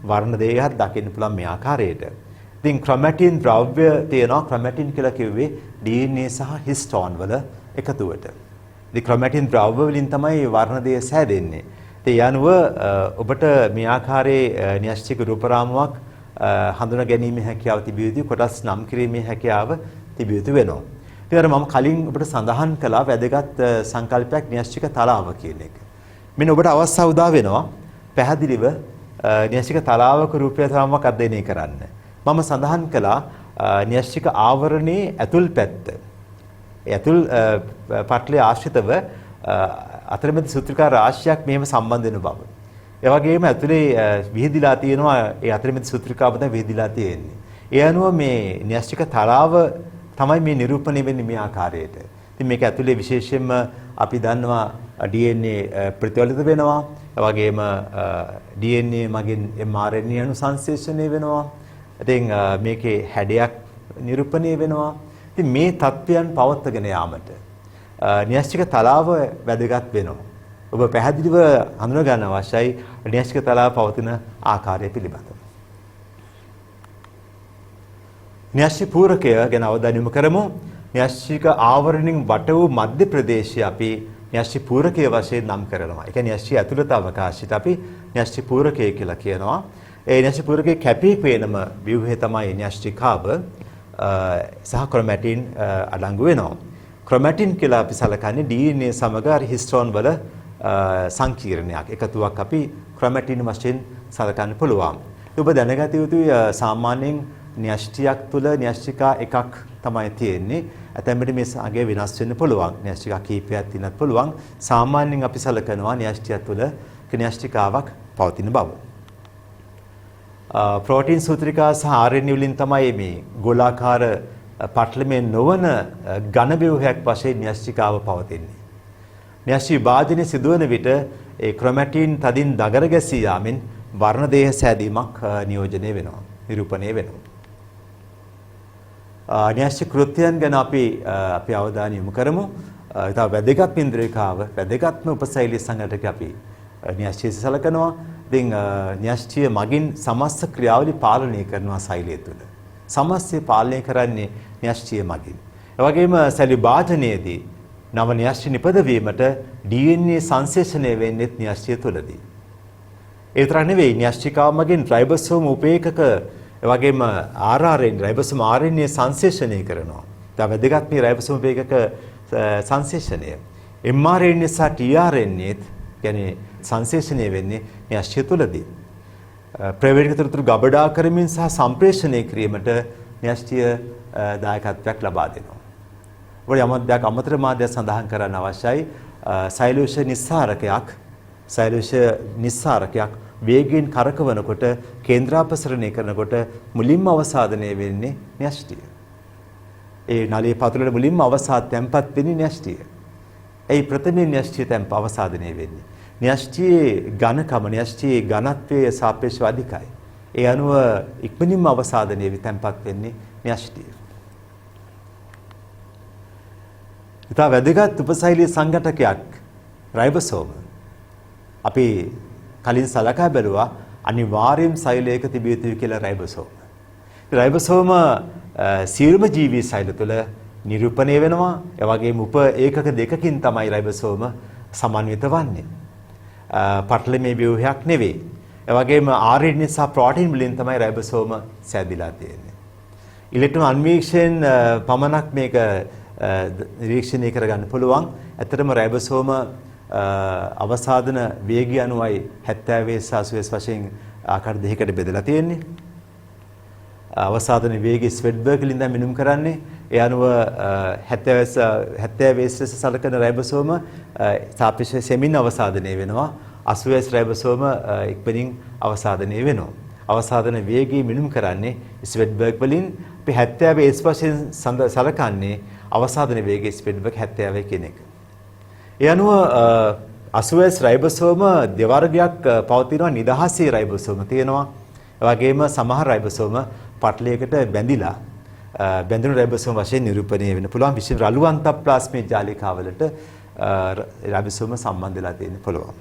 වර්ණ දෙකක් දකින්න පුළුවන් මේ ආකාරයට. ඉතින් ක්‍රොමැටින් ද්‍රව්‍ය තියෙනවා. ක්‍රොමැටින් කියලා කිව්වේ DNA සහ හිස්ටෝන් වල එකතුවට. ඉතින් ක්‍රොමැටින් ද්‍රව්‍ය වලින් තමයි වර්ණ දෙක සෑදෙන්නේ. ඒ අනුව ඔබට මේ ආකාරයේ න්‍යෂ්ටික රූපරාමුවක් හඳුනා ගැනීමේ හැකියාව තිබිය යුතුයි. කොටස් නම් කිරීමේ හැකියාව තිබිය යුතු වෙනවා. ඊට මම කලින් ඔබට සඳහන් කළා වැදගත් සංකල්පයක් න්‍යෂ්ටික තලාව කියන එක. මෙන්න ඔබට අවස්ථාව උදා වෙනවා පැහැදිලිව න්‍යෂ්ටික තලාවක රූපරාමුවක් අධ්‍යයනය කරන්න. මම සඳහන් කළා න්‍යෂ්ටික ආවරණයේ ඇතුල් පැත්ත. ඒ ඇතුල් පටලයේ ආශ්‍රිතව අතරමැද සූත්‍රිකා රාශියක් මෙහෙම සම්බන්ධ වෙන බව. ඒ වගේම ඇතුලේ විහිදිලා තියෙනවා ඒ අතරමැද සූත්‍රිකාව තමයි විහිදිලා තියෙන්නේ. ඒ අනුව මේ න්‍යෂ්ටික තලාව තමයි මේ නිරූපණය වෙන්නේ මේ ආකාරයට. ඉතින් මේක ඇතුලේ විශේෂයෙන්ම අපි දන්නවා DNA ප්‍රතිවලිත වෙනවා. ඒ වගේම DNA මගින් mRNA අණු සංශ්ලේෂණය වෙනවා. ඉතින් මේකේ හැඩයක් නිරූපණය වෙනවා. ඉතින් මේ තත්ත්වයන් පවත්වාගෙන යාමට න්‍යෂ්ටික තලාව වැදගත් වෙනවා. ඔබ පැහැදිලිව හඳුනා ගන්න අවශ්‍යයි න්‍යෂ්ටික තලාව පවතින ආකාරය පිළිබඳව. න්‍යෂ්ටි පූරකය ගැන අවධානය යොමු කරමු. න්‍යෂ්ටික ආවරණයෙන් වට වූ මධ්‍ය ප්‍රදේශය අපි න්‍යෂ්ටි පූරකය වශයෙන් නම් කරනවා. ඒ කියන්නේ න්‍යෂ්ටි ඇතුළත අවකාශයට අපි න්‍යෂ්ටි පූරකය කියලා කියනවා. ඒ න්‍යෂ්ටි පූරකයේ කැපී පෙනෙනම ව්‍යුහය තමයි න්‍යෂ්ටිකාව සහ ක්‍රොමැටින් අඩංගු වෙනවා. ක්‍රොමැටින් කියලා අපි සලකන්නේ DNA සමග හිස්ටෝන් වල සංකීර්ණයක් එකතුවක් අපි ක්‍රොමැටින් වශයෙන් සලකන්න පුළුවන්. ඔබ දැනගත යුතුයි සාමාන්‍යයෙන් න්‍යෂ්ටියක් තුළ න්‍යෂ්ටිකා එකක් තමයි තියෙන්නේ. ඇතැම් විට මේ අගය වෙනස් වෙන්න පුළුවන්. න්‍යෂ්ටිකා කීපයක් තියෙනත් පුළුවන්. සාමාන්‍යයෙන් අපි සලකනවා න්‍යෂ්ටිය තුළ න්‍යෂ්ටිකාවක් පවතින බව. ප්‍රෝටීන් සූත්‍රිකා සහ RNA වලින් තමයි මේ ගෝලාකාර පටලමේ නොවන ඝන ව්‍යුහයක් වශයෙන් න්‍යෂ්ටිකාව පවතින්නේ. න්‍යෂ්ටි විභාජනය සිදුවන විට ඒ ක්‍රොමැටින් තදින් දගර ගැසී යාමෙන් වර්ණ දේහ සෑදීමක් නියෝජනය වෙනවා, නිරූපණය වෙනවා. න්‍යෂ්ටි කෘත්‍යයන් ගැන අපි අවධානය යොමු කරමු. තව වැදගත් ඉන්ද්‍රියකාව, වැදගත්ම උපශෛලී සංගතක අපි න්‍යෂ්ටිය සලකනවා. ඉතින් න්‍යෂ්ටිය මගින් සමස්ත ක්‍රියාවලිය පාලනය කරනවා සෛලය තුළ. සමස්තය පාලනය කරන්නේ න්‍යෂ්ටිය මගින්. ඒ වගේම සැලි භාජනයේදී නව න්‍යෂ්ටි නිපදවීමට DNA සංශ්ලේෂණය වෙන්නේ න්‍යෂ්ටිය තුළදී. ඒ විතරක් නෙවෙයි න්‍යෂ්ටිකාව මගින් රයිබෝසෝම උපේකක ඒ වගේම RNA රයිබෝසෝම RNA සංශ්ලේෂණය කරනවා. දැන් වැදගත් මේ රයිබෝසෝම උපේකක සංශ්ලේෂණය. mRNA සහ tRNA කියන්නේ සංශ්ලේෂණය වෙන්නේ න්‍යෂ්ටිය තුළදී. ප්‍රවේගික තොරතුරු ගබඩා කරමින් සහ සම්ප්‍රේෂණය කිරීමට න්‍යෂ්ටිය දායකත්වයක් ලබා දෙනවා. ඔබ යම් දෙයක් අමතර මාධ්‍ය සඳහන් කරන්න අවශ්‍යයි. සෛලෝෂ නිස්සාරකයක් වේගයෙන් කරකවනකොට කේන්ද්‍රාපසරණය කරනකොට මුලින්ම අවසාදනය වෙන්නේ න්‍යෂ්ටිය. ඒ නලයේ පතුලේ මුලින්ම තැන්පත් වෙන්නේ න්‍යෂ්ටිය. ඒ ප්‍රථම න්‍යෂ්ටිය අවසාදනය වෙන්නේ. න්‍යෂ්ටියේ ඝනකම න්‍යෂ්ටියේ ඝනත්වයේ සාපේක්ෂව අධිකයි. ඒ අනුව ඉක්මනින්ම අවසාදනය තැන්පත් වෙන්නේ න්‍යෂ්ටිය. ඉතා වැදගත් උපසෛලීය සංඝටකයක් රයිබෝසෝම. අපි කලින් සලකා බැලුවා අනිවාර්යයෙන් සෛලයක තිබිය යුතුයි කියලා රයිබෝසෝම. රයිබෝසෝම සියලුම ජීවී සෛල තුළ නිරූපණය වෙනවා. ඒ වගේම උප ඒකක දෙකකින් තමයි රයිබෝසෝම සමන්විත වන්නේ. පටලමේ ව්‍යුහයක් නෙවෙයි. ඒ වගේම RNA සහ ප්‍රෝටීන් වලින් තමයි රයිබෝසෝම සෑදිලා තියෙන්නේ. ඉලෙක්ට්‍රෝන අන්වීක්ෂයෙන් පමණක් මේක නිරීක්ෂණය කරගන්න පුළුවන්. ඇත්තටම රයිබෝසෝම අවසාදන වේගය අනුවයි 70 සහ 80 වශයෙන් ආකාර දෙකකට බෙදලා තියෙන්නේ. අවසාදන වේගය ස්වෙඩ්බර්ග් වලින් දැන් මිනුම් කරන්නේ. ඒ අනුව 70 සලකන රයිබෝසෝම සාපේක්ෂව සෙමින් අවසාදනය වෙනවා. 80 රයිබෝසෝම ඉක්මනින් අවසාදනය වෙනවා. අවසාදන වේගය මිනුම් කරන්නේ ස්වෙඩ්බර්ග් වලින්. අපි 70 වශයෙන් සලකන්නේ අවසාදන වේගය ස්වෙඩ්බර්ග් 70 කියන එක. ඒ අනුව 80 රයිබෝසෝම දෙවර්ගයක් පවතිනවා. නිදහසේ රයිබෝසෝම තියෙනවා. ඒ වගේම සමහර රයිබෝසෝම පටලයකට බැඳිලා බැඳුණු රයිබෝසෝම වශයෙන් නිරූපණය වෙන්න පුළුවන්. විශේෂ රළු අන්තප්ලාස්මේ ජාලිකාවලට රයිබෝසෝම සම්බන්ධ වෙලා තියෙන්න පුළුවන්.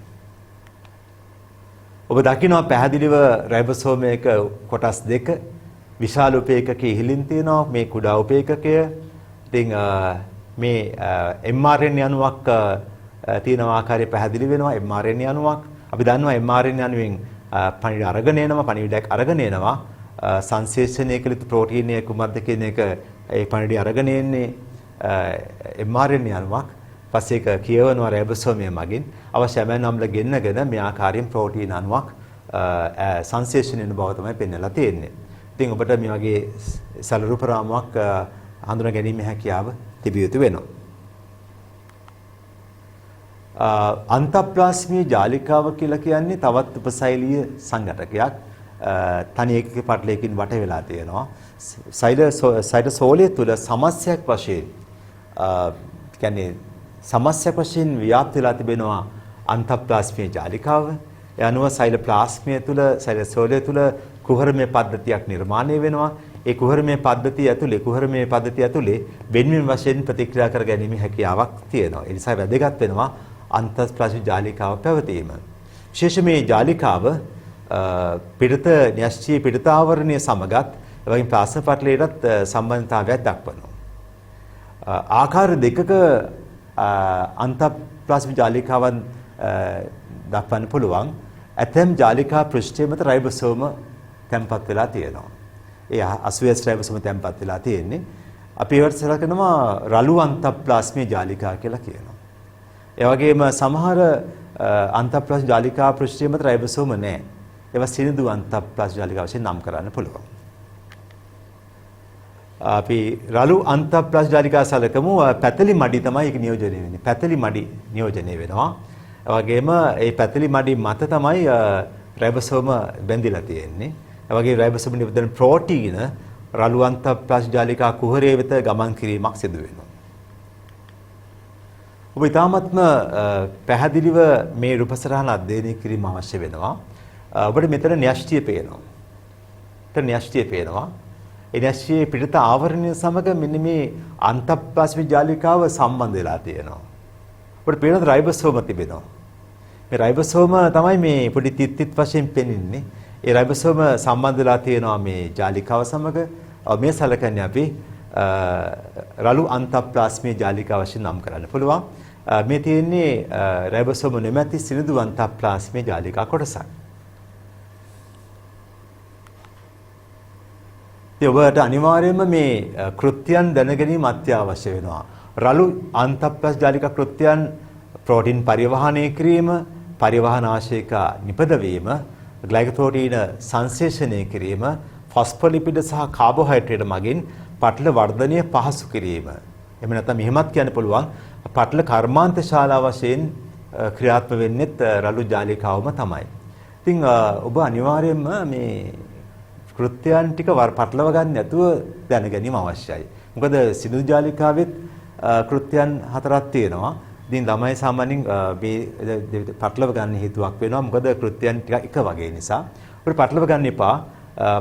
ඔබ දකිනවා පැහැදිලිව රයිබෝසෝමයක කොටස් දෙක විශාල උපේකකයේ ඉහළින් තියෙනවා. මේ කුඩා උපේකකය. ඉතින් මේ mRNA අණුවක් තියෙන ආකාරය පැහැදිලි වෙනවා. mRNA අණුවක් අපි දන්නවා mRNA අණුවෙන් පණිවිඩ අරගෙන එනවා. පණිවිඩයක් අරගෙන එනවා. සංශ්ලේෂණය කළ යුතු ප්‍රෝටීනය කුමක්ද කියන එක ඒ පණිවිඩය අරගෙන එන්නේ mRNA අණුවක්. පස්සේ ඒක කියවනවා රයිබෝසෝමය මගින් අවශ්‍ය ඇමයිනෝ අම්ල ගෙන්නගෙන මේ ආකාරයෙන් ප්‍රෝටීන අණුවක් සංශ්ලේෂණය වෙන බව තමයි පෙන්වලා තියෙන්නේ. ඉතින් ඔබට මේ වගේ සරල රූප රාමුවක් හඳුනා ගැනීම හැකියාව තිබිය යුතු වෙනවා. අන්තප්ලාස්මීය ජාලිකාව කියලා කියන්නේ තවත් උපසෛලීය සංඝටකයක්. තනි එකක පටලයකින් වට වෙලා තියෙනවා. සයිටෝසෝලය තුළ සමස්තයක් වශයෙන් කියන්නේ සමස්තයක් වශයෙන් ව්‍යාප්ත වෙලා තිබෙනවා අන්තප්ලාස්මීය ජාලිකාව. ඒ අනුව සයිටෝප්ලාස්මය තුළ සයිටෝසෝලය තුළ කුහරමය පද්ධතියක් නිර්මාණය වෙනවා. ඒ කුහරමය පද්ධතිය ඇතුලේ වෙන්වෙන් වශයෙන් ප්‍රතික්‍රියා කර ගැනීම හැකියාවක් තියෙනවා. ඒ නිසා වැදගත් වෙනවා අන්තප්ලාස්මීය ජාලිකාව පැවතීම. විශේෂ මේ ජාලිකාව පිටත න්‍යෂ්ටියේ පිටත ආවරණය සමගත් එවැනි ප්ලාස්මා පටලයටත් සම්බන්ධතාවයක් දක්වනවා. ආකාර දෙකක අන්තප්ලාස්මීය ජාලිකාවන් දක්වන්න පුළුවන්. ඇතැම් ජාලිකා පෘෂ්ඨය මත රයිබෝසෝම තැන්පත් වෙලා තියෙනවා. ඒ 80 රයිබෝසෝම තැන්පත් වෙලා තියෙන්නේ. අපි ඒවට සලකනවා රළු අන්තප්ලාස්මීය ජාලිකා කියලා කියනවා. ඒ වගේම සමහර අන්තප්ලාස්මීය ජාලිකා පෘෂ්ඨය මත රයිබෝසෝම නැහැ. ඒවා සිනිඳු අන්තප්ලාස්මීය ජාලිකා වශයෙන් නම් කරන්න පුළුවන්. අපි රළු අන්තප්ලාස්මීය ජාලිකා සලකමු. පැතලි මඩි තමයි ඒක නියෝජනය වෙන්නේ. පැතලි මඩි නියෝජනය වෙනවා. ඒ වගේම මේ පැතලි මඩි මත තමයි රයිබෝසෝම බැඳිලා තියෙන්නේ. ඒ වගේ රයිබෝසෝම නිපදවන ප්‍රෝටීන රළු අන්තප්ලාස්මීය ජාලිකා කුහරය වෙත ගමන් කිරීමක් සිදු වෙනවා. ඔබ ඊටාත්ම පැහැදිලිව මේ රූපසරහන අධ්‍යයනය කිරීම අවශ්‍ය වෙනවා. ඔබට මෙතන න්‍යෂ්ටිය පේනවා. මෙතන න්‍යෂ්ටිය පේනවා. ඒ න්‍යෂ්ටියේ පිටත ආවරණය සමග මෙන්න මේ අන්තප්ලාස්මීය ජාලිකාව සම්බන්ධ වෙලා තියෙනවා. ඔබට පේනද රයිබෝසෝම තිබෙනවා. මේ රයිබෝසෝම තමයි මේ පොඩි තිත් වශයෙන් පෙනෙන්නේ. ඒ රයිබෝසෝම සම්බන්ධ වෙලා තියෙනවා මේ ජාලිකාව සමග. මේ සලකන්නේ අපි රළු අන්තප්ලාස්මීය ජාලිකා වශයෙන් නම් කරන්න පුළුවන්. මේ තියෙන්නේ රයිබෝසෝම නැමැති සිනිඳු අන්තප්ලාස්මීය ජාලිකා කොටසක්. ඉතින් ඔබට අනිවාර්යයෙන්ම මේ කෘත්‍යයන් දැනගැනීම අත්‍යවශ්‍ය වෙනවා. රළු අන්තප්ලාස් ජාලිකා කෘත්‍යයන් ප්‍රෝටීන් පරිවහනය කිරීම, පරිවහනාශයකා නිපදවීම, ග්ලයිකෝප්‍රෝටීන සංශ්ලේෂණය කිරීම, ෆොස්ෆොලිපිඩ සහ කාබෝහයිඩ්‍රේට් මගින් පටල වර්ධනය පහසු කිරීම. එහෙම නැත්නම් මෙහෙමත් කියන්න පුළුවන් පටල කර්මාන්ත ශාලා වශයෙන් ක්‍රියාත්මක වෙන්නේ රළු ජාලිකාවම තමයි. ඉතින් ඔබ අනිවාර්යයෙන්ම මේ කෘත්‍යයන් ටික පටලව ගන්න නැතුව දැනගැනීම අවශ්‍යයි. මොකද සිනිඳු ජාලිකාවෙත් කෘත්‍යයන් 4ක් තියෙනවා. ඉතින් ළමයි සාමාන්‍යයෙන් මේ පටලව ගන්න හේතුවක් වෙනවා. මොකද කෘත්‍යයන් ටික එක වගේ නිසා. අපිට පටලව ගන්න එපා.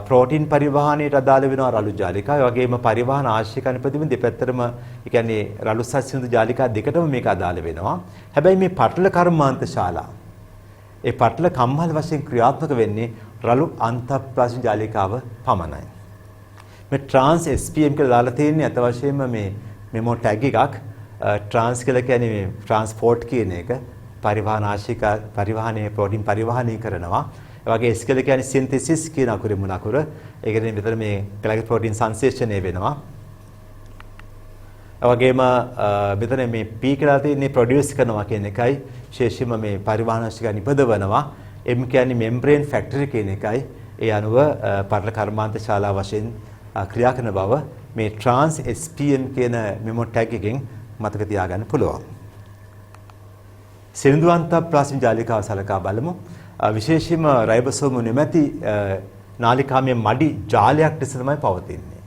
ප්‍රෝටීන් පරිවහනයට අදාළ වෙනවා රළු ජාලිකා. ඒ වගේම පරිවහන ආශ්‍රිත අනිපදීම දෙපැත්තටම ඒ කියන්නේ රළු සහ සිනිඳු ජාලිකා දෙකටම මේක අදාළ වෙනවා. හැබැයි මේ පටල කර්මාන්ත ශාලා ඒ පටල කම්හල් වශයෙන් ක්‍රියාත්මක වෙන්නේ රළු අන්තප්ලාස්මික ජාලිකාව පමණයි. මේ ට්‍රාන්ස් SPM කියලා දාලා තියෙන්නේ අත වශයෙන්ම මේ මෙමෝ ටැග් එකක් ට්‍රාන්ස් කියලා කියන්නේ මේ ට්‍රාන්ස්පෝර්ට් කියන එක පරිවහනාශික පරිවහනයේ ප්‍රෝටීන් පරිවහනය කරනවා. ඒ වගේ S කියලා කියන්නේ සින්තෙසිස් කියන අකුරේ මුල අකුර. ඒ කියන්නේ මෙතන මේ ග්ලයිකෝප්‍රෝටීන් සංශ්ලේෂණය වෙනවා. ඒ වගේම මෙතන මේ P කියලා තියෙන්නේ ප්‍රොඩියුස් කරනවා කියන එකයි. විශේෂයෙන්ම මේ පරිවහනාශික නිපදවනවා. M කියන්නේ මෙම්බ්‍රේන් ෆැක්ටරි කියන එකයි. ඒ අනුව පටල කර්මාන්ත ශාලා වශයෙන් ක්‍රියා කරන බව මේ ට්‍රාන්ස් SPM කියන මෙමෝ ටැග් එකෙන් මතක තියාගන්න පුළුවන්. සිනිඳු අන්තප්ලාස්මික ජාලිකාව සලකා බලමු. විශේෂයෙන්ම රයිබෝසෝම නැමැති නාලිකාමය මඩි ජාලයක් ලෙස තමයි පවතින්නේ.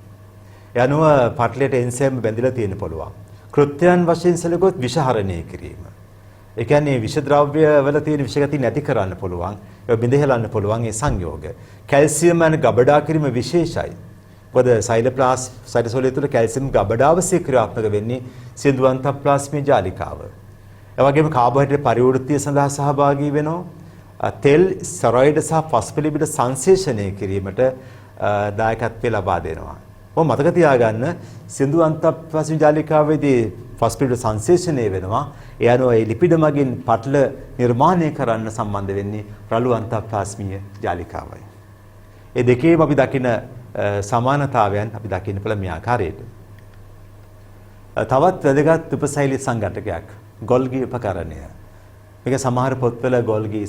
ඒ අනුව පටලයට එන්සයිම් බැඳිලා තියෙන පුළුවන්. කෘත්‍යයන් වශයෙන් සැලකුවොත් විෂහරණය කිරීම. ඒ කියන්නේ විෂ ද්‍රව්‍ය වල තියෙන විෂගති නැති කරන්න පුළුවන්. ඒක බිඳහෙලන්න පුළුවන් ඒ සංයෝග. කැල්සියම් යන ගබඩා කිරීම විශේෂයි. මොකද සයිටෝසෝලිය තුළ කැල්සියම් ගබඩාවසේ ක්‍රියාත්මක වෙන්නේ සිනිඳු අන්තප්ලාස්මික ජාලිකාව. ඒ වගේම කාබෝහයිඩ්‍රේට් පරිවෘත්තිය සඳහා සහභාගී වෙනවා. තෙල්, ස්ටෙරොයිඩ් සහ ෆොස්ෆොලිපිඩ් සංශ්ලේෂණය කිරීමට දායකත්වය ලබා දෙනවා. ඔබ මතක තියාගන්න සිනිඳු අන්තප්ලාස්මික ජාලිකාවේදී ෆොස්ෆොලිපිඩ් සංශ්ලේෂණය වෙනවා. ඒ අනුව ඒ ලිපිඩ මගින් පටල නිර්මාණය කරන්න සම්බන්ධ වෙන්නේ රළු අන්තප්ලාස්මීය ජාලිකාවයි. ඒ දෙකේම අපි දකින සමානතාවයන් අපි දකින්න පුළුවන් මේ ආකාරයට. තවත් වැදගත් උපසෛලික සංඝටකයක් ගොල්ගි උපකරණය. මේක සමහර පොත්වල ගොල්ගි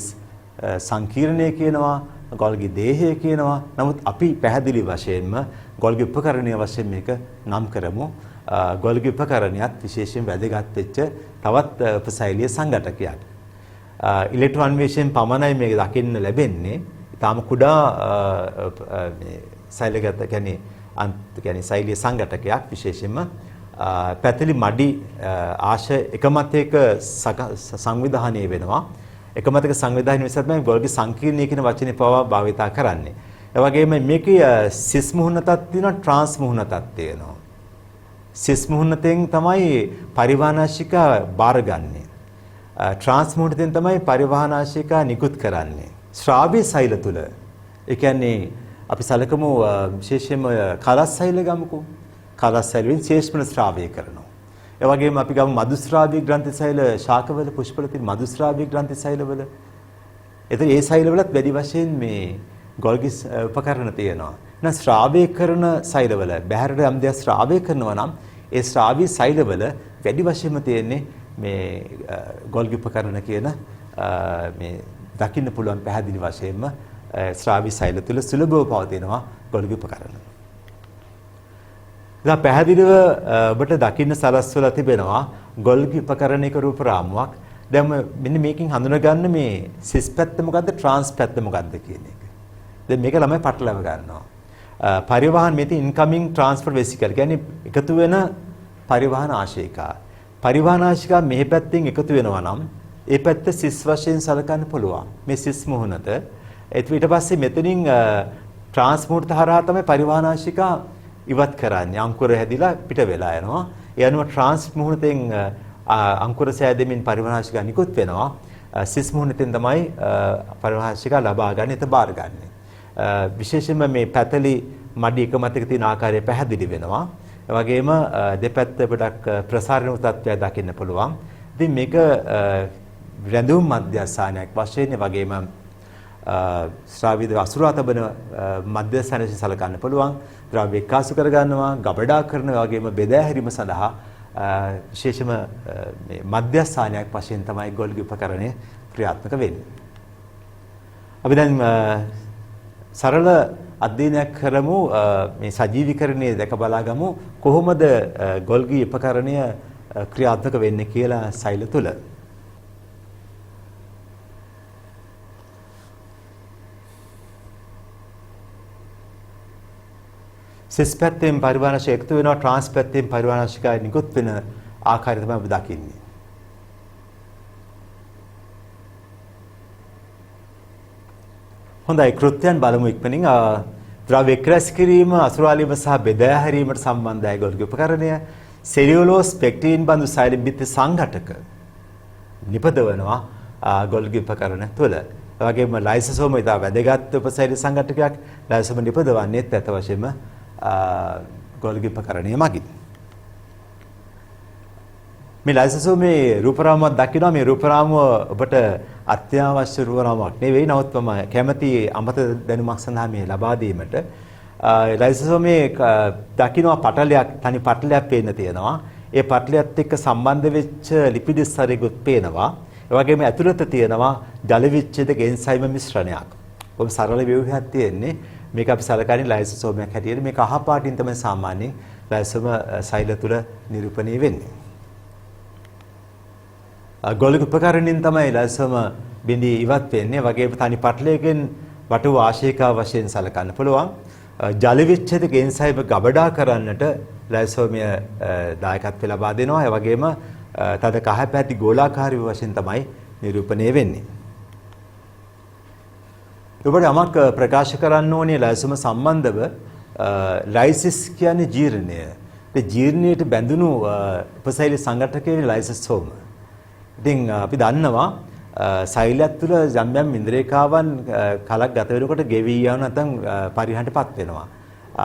සංකීර්ණය කියනවා, ගොල්ගි දේහය කියනවා. නමුත් අපි පැහැදිලි වශයෙන්ම ගොල්ගි උපකරණය වශයෙන් මේක නම් කරමු. ගොල්ගි උපකරණයත් විශේෂයෙන් වැදගත් වෙච්ච තවත් උපසෛලික සංඝටකයක්. ඉලෙක්ට්‍රෝන විශයෙන් පමණයි මේක දකින්න ලැබෙන්නේ. ඊටාම කුඩා මේ සෛලගත කියන්නේ සෛලීය සංඝටකයක් විශේෂයෙන්ම පැතලි මඩි ආශය එකමතයක සංවිධානය වෙනවා. එකමතක සංවිධානය නිසා තමයි ගොල්ගි සංකීර්ණය කියන වචනේ පවා භාවිතා කරන්නේ. ඒ වගේම මේකේ සිස් මුහුණතක් තියෙනවා, ට්‍රාන්ස් මුහුණතක් තියෙනවා. සිස් මුහුණතෙන් තමයි පරිවහනාශිකා බාරගන්නේ. ට්‍රාන්ස් මුහුණතෙන් තමයි පරිවහනාශිකා නිකුත් කරන්නේ. ශ්‍රාව්‍ය සෛල තුල ඒ කියන්නේ අපි සලකමු විශේෂයෙන්ම කලස් සෛල ගමුකෝ. කලස් සෛල වලින් ශේෂ්මන ශ්‍රාවය කරනවා. ඒ වගේම අපි ගමු මදුස්රාවී ග්‍රන්ථි සෛල ශාකවල පුෂ්පවල තියෙන මදුස්රාවී ග්‍රන්ථි සෛලවල. එතන ඒ සෛලවලත් වැඩි වශයෙන් මේ ගොල්ගි උපකරණ තියෙනවා. එහෙනම් ශ්‍රාවය කරන සෛලවල බහැරට යම් දෙයක් ශ්‍රාවය කරනවා නම් ඒ ශ්‍රාවී සෛලවල වැඩි වශයෙන්ම තියෙන්නේ මේ ගොල්ගි උපකරණ කියන මේ දකින්න පුළුවන් පැහැදිලි වශයෙන්ම ශ්‍රාවී සෛල තුළ සුලභව පවතිනවා ගොල්ගි උපකරණ. දැන් පැහැදිලිව ඔබට දකින්න සලස්වලා තිබෙනවා ගොල්ගි උපකරණයක රූප රාමුවක්. දැන් මෙන්න මේකෙන් හඳුනගන්න මේ සිස් පැත්ත මොකද්ද, ට්‍රාන්ස් පැත්ත මොකද්ද කියන එක. දැන් මේක ළමයි පටලව ගන්නවා. පරිවහන මෙතන ඉන්කමින් ට්‍රාන්ස්ෆර් වෙසිකල් කියන්නේ එකතු වෙන පරිවහන ආශිකා. පරිවහන ආශිකා මේ පැත්තෙන් එකතු වෙනවා නම් ඒ පැත්ත සිස් වශයෙන් සලකන්න පුළුවන්. මේ සිස් මුහුණත ඊට පස්සේ මෙතනින් ට්‍රාන්ස්පෝර්ට් හරහා තමයි පරිවහනාශිකා ඉවත් කරන්නේ. අංකුර හැදිලා පිට වෙලා යනවා. ඒ අනුව ට්‍රාන්ස් මුහුණතෙන් අංකුර සෑදෙමින් පරිවහනාශිකා නිකුත් වෙනවා. සිස් මුහුණතෙන් තමයි පරිවහනාශිකා ලබා ගන්න, එත බාර ගන්න. විශේෂයෙන්ම මේ පැතලි මඩි එක මතක තියෙන ආකාරය පැහැදිලි වෙනවා. ඒ වගේම දෙපැත්ත ගොඩක් ප්‍රසාරණ තත්ත්වයක් දකින්න පුළුවන්. ඉතින් මේක රැඳුම් මධ්‍යස්ථානයක් වශයෙන් වගේම ශ්‍රාවිත අසුරා තබන මධ්‍යස්ථාන ලෙස සැලකන්න පුළුවන්. ද්‍රව්‍ය එක්කාසු කර ගන්නවා, ගබඩා කරනවා වගේම බෙදා හැරීම සඳහා විශේෂම මේ මධ්‍යස්ථානයක් වශයෙන් තමයි ගොල්ගි උපකරණය ක්‍රියාත්මක වෙන්නේ. අපි දැන් සරල අධ්‍යයනයක් කරමු මේ සජීවීකරණය දැක බලාගමු කොහොමද ගොල්ගි උපකරණය ක්‍රියාත්මක වෙන්නේ කියලා සෛල තුල. සිස් පැත්තෙන් පරිවාහනශය එකතු වෙනවා, ට්‍රාන්ස් පැත්තෙන් පරිවාහනශිකය නිකුත් වෙන ආකාරය තමයි අපි දකින්නේ. හොඳයි, කෘත්‍යයන් බලමු ඉක්මනින්. ද්‍රව්‍ය එක්රැස් කිරීම, අසුරාලීම සහ බෙදා හැරීමට සම්බන්ධයි ගොල්ගි උපකරණය. සෙලියුලෝස් පෙක්ටින් බඳු සෛල බිත්ති සංඝටක නිපදවනවා ගොල්ගි උපකරණ තුළ. ඒ වගේම ලයිසෝසෝම ඉතා වැදගත් උපසෛල සංඝටකයක්. ලයිසෝසෝම නිපදවන්නේත් ඇත්ත වශයෙන්ම ගොල්ගි උපකරණය මගින්. මේ ලයිසෝසෝමේ රූපරාමුවක් දකිනවා. මේ රූපරාමුව ඔබට අත්‍යවශ්‍ය රූපරාමුවක් නෙවෙයි. නමුත් මම කැමැති අමතක දැනුමක් සඳහා මේ ලබා දීමට. ලයිසෝසෝමේ දකිනවා පටලයක්, තනි පටලයක් පේන්න තියෙනවා. ඒ පටලයත් එක්ක සම්බන්ධ වෙච්ච ලිපිඩ ස්තරයකුත් පේනවා. ඒ වගේම ඇතුළත තියෙනවා ජල විච්ඡේදක එන්සයිම මිශ්‍රණයක්. ඔබ සරල ව්‍යුහයක් තියෙන්නේ. මේක අපි සලකන්නේ ලයිසෝසෝමයක් හැටියට. මේක අහ පාටින් තමයි සාමාන්‍යයෙන් ලයිසෝම සෛල තුල නිරූපණය වෙන්නේ. ගොල්ගි උපකරණයෙන් තමයි ලයිසෝම බිඳී ඉවත් වෙන්නේ. වගේම තනි පටලයකින් වටු වාශිකා වශයෙන් සලකන්න පුළුවන්. ජල විච්ඡේදක එන්සයිම ගබඩා කරන්නට ලයිසෝමය දායකත්වය ලබා දෙනවා. ඒ වගේම තද කහ පැති ගෝලාකාරී වශයෙන් තමයි නිරූපණය වෙන්නේ. ඔබට යමක් ප්‍රකාශ කරන්න ඕනේ ලයිසෝම සම්බන්ධව. ලයිසිස් කියන්නේ ජීර්ණය. ඒ ජීර්ණයට බැඳුණු උපසෛල සංඝටකයේ ලයිසෝම. ඉතින් අපි දන්නවා සෛලයක් තුළ යම් යම් ඉන්ද්‍රියකාවන් කලක් ගත වෙනකොට ගෙවි යනවා නැත්නම් පරිහානියටපත් වෙනවා.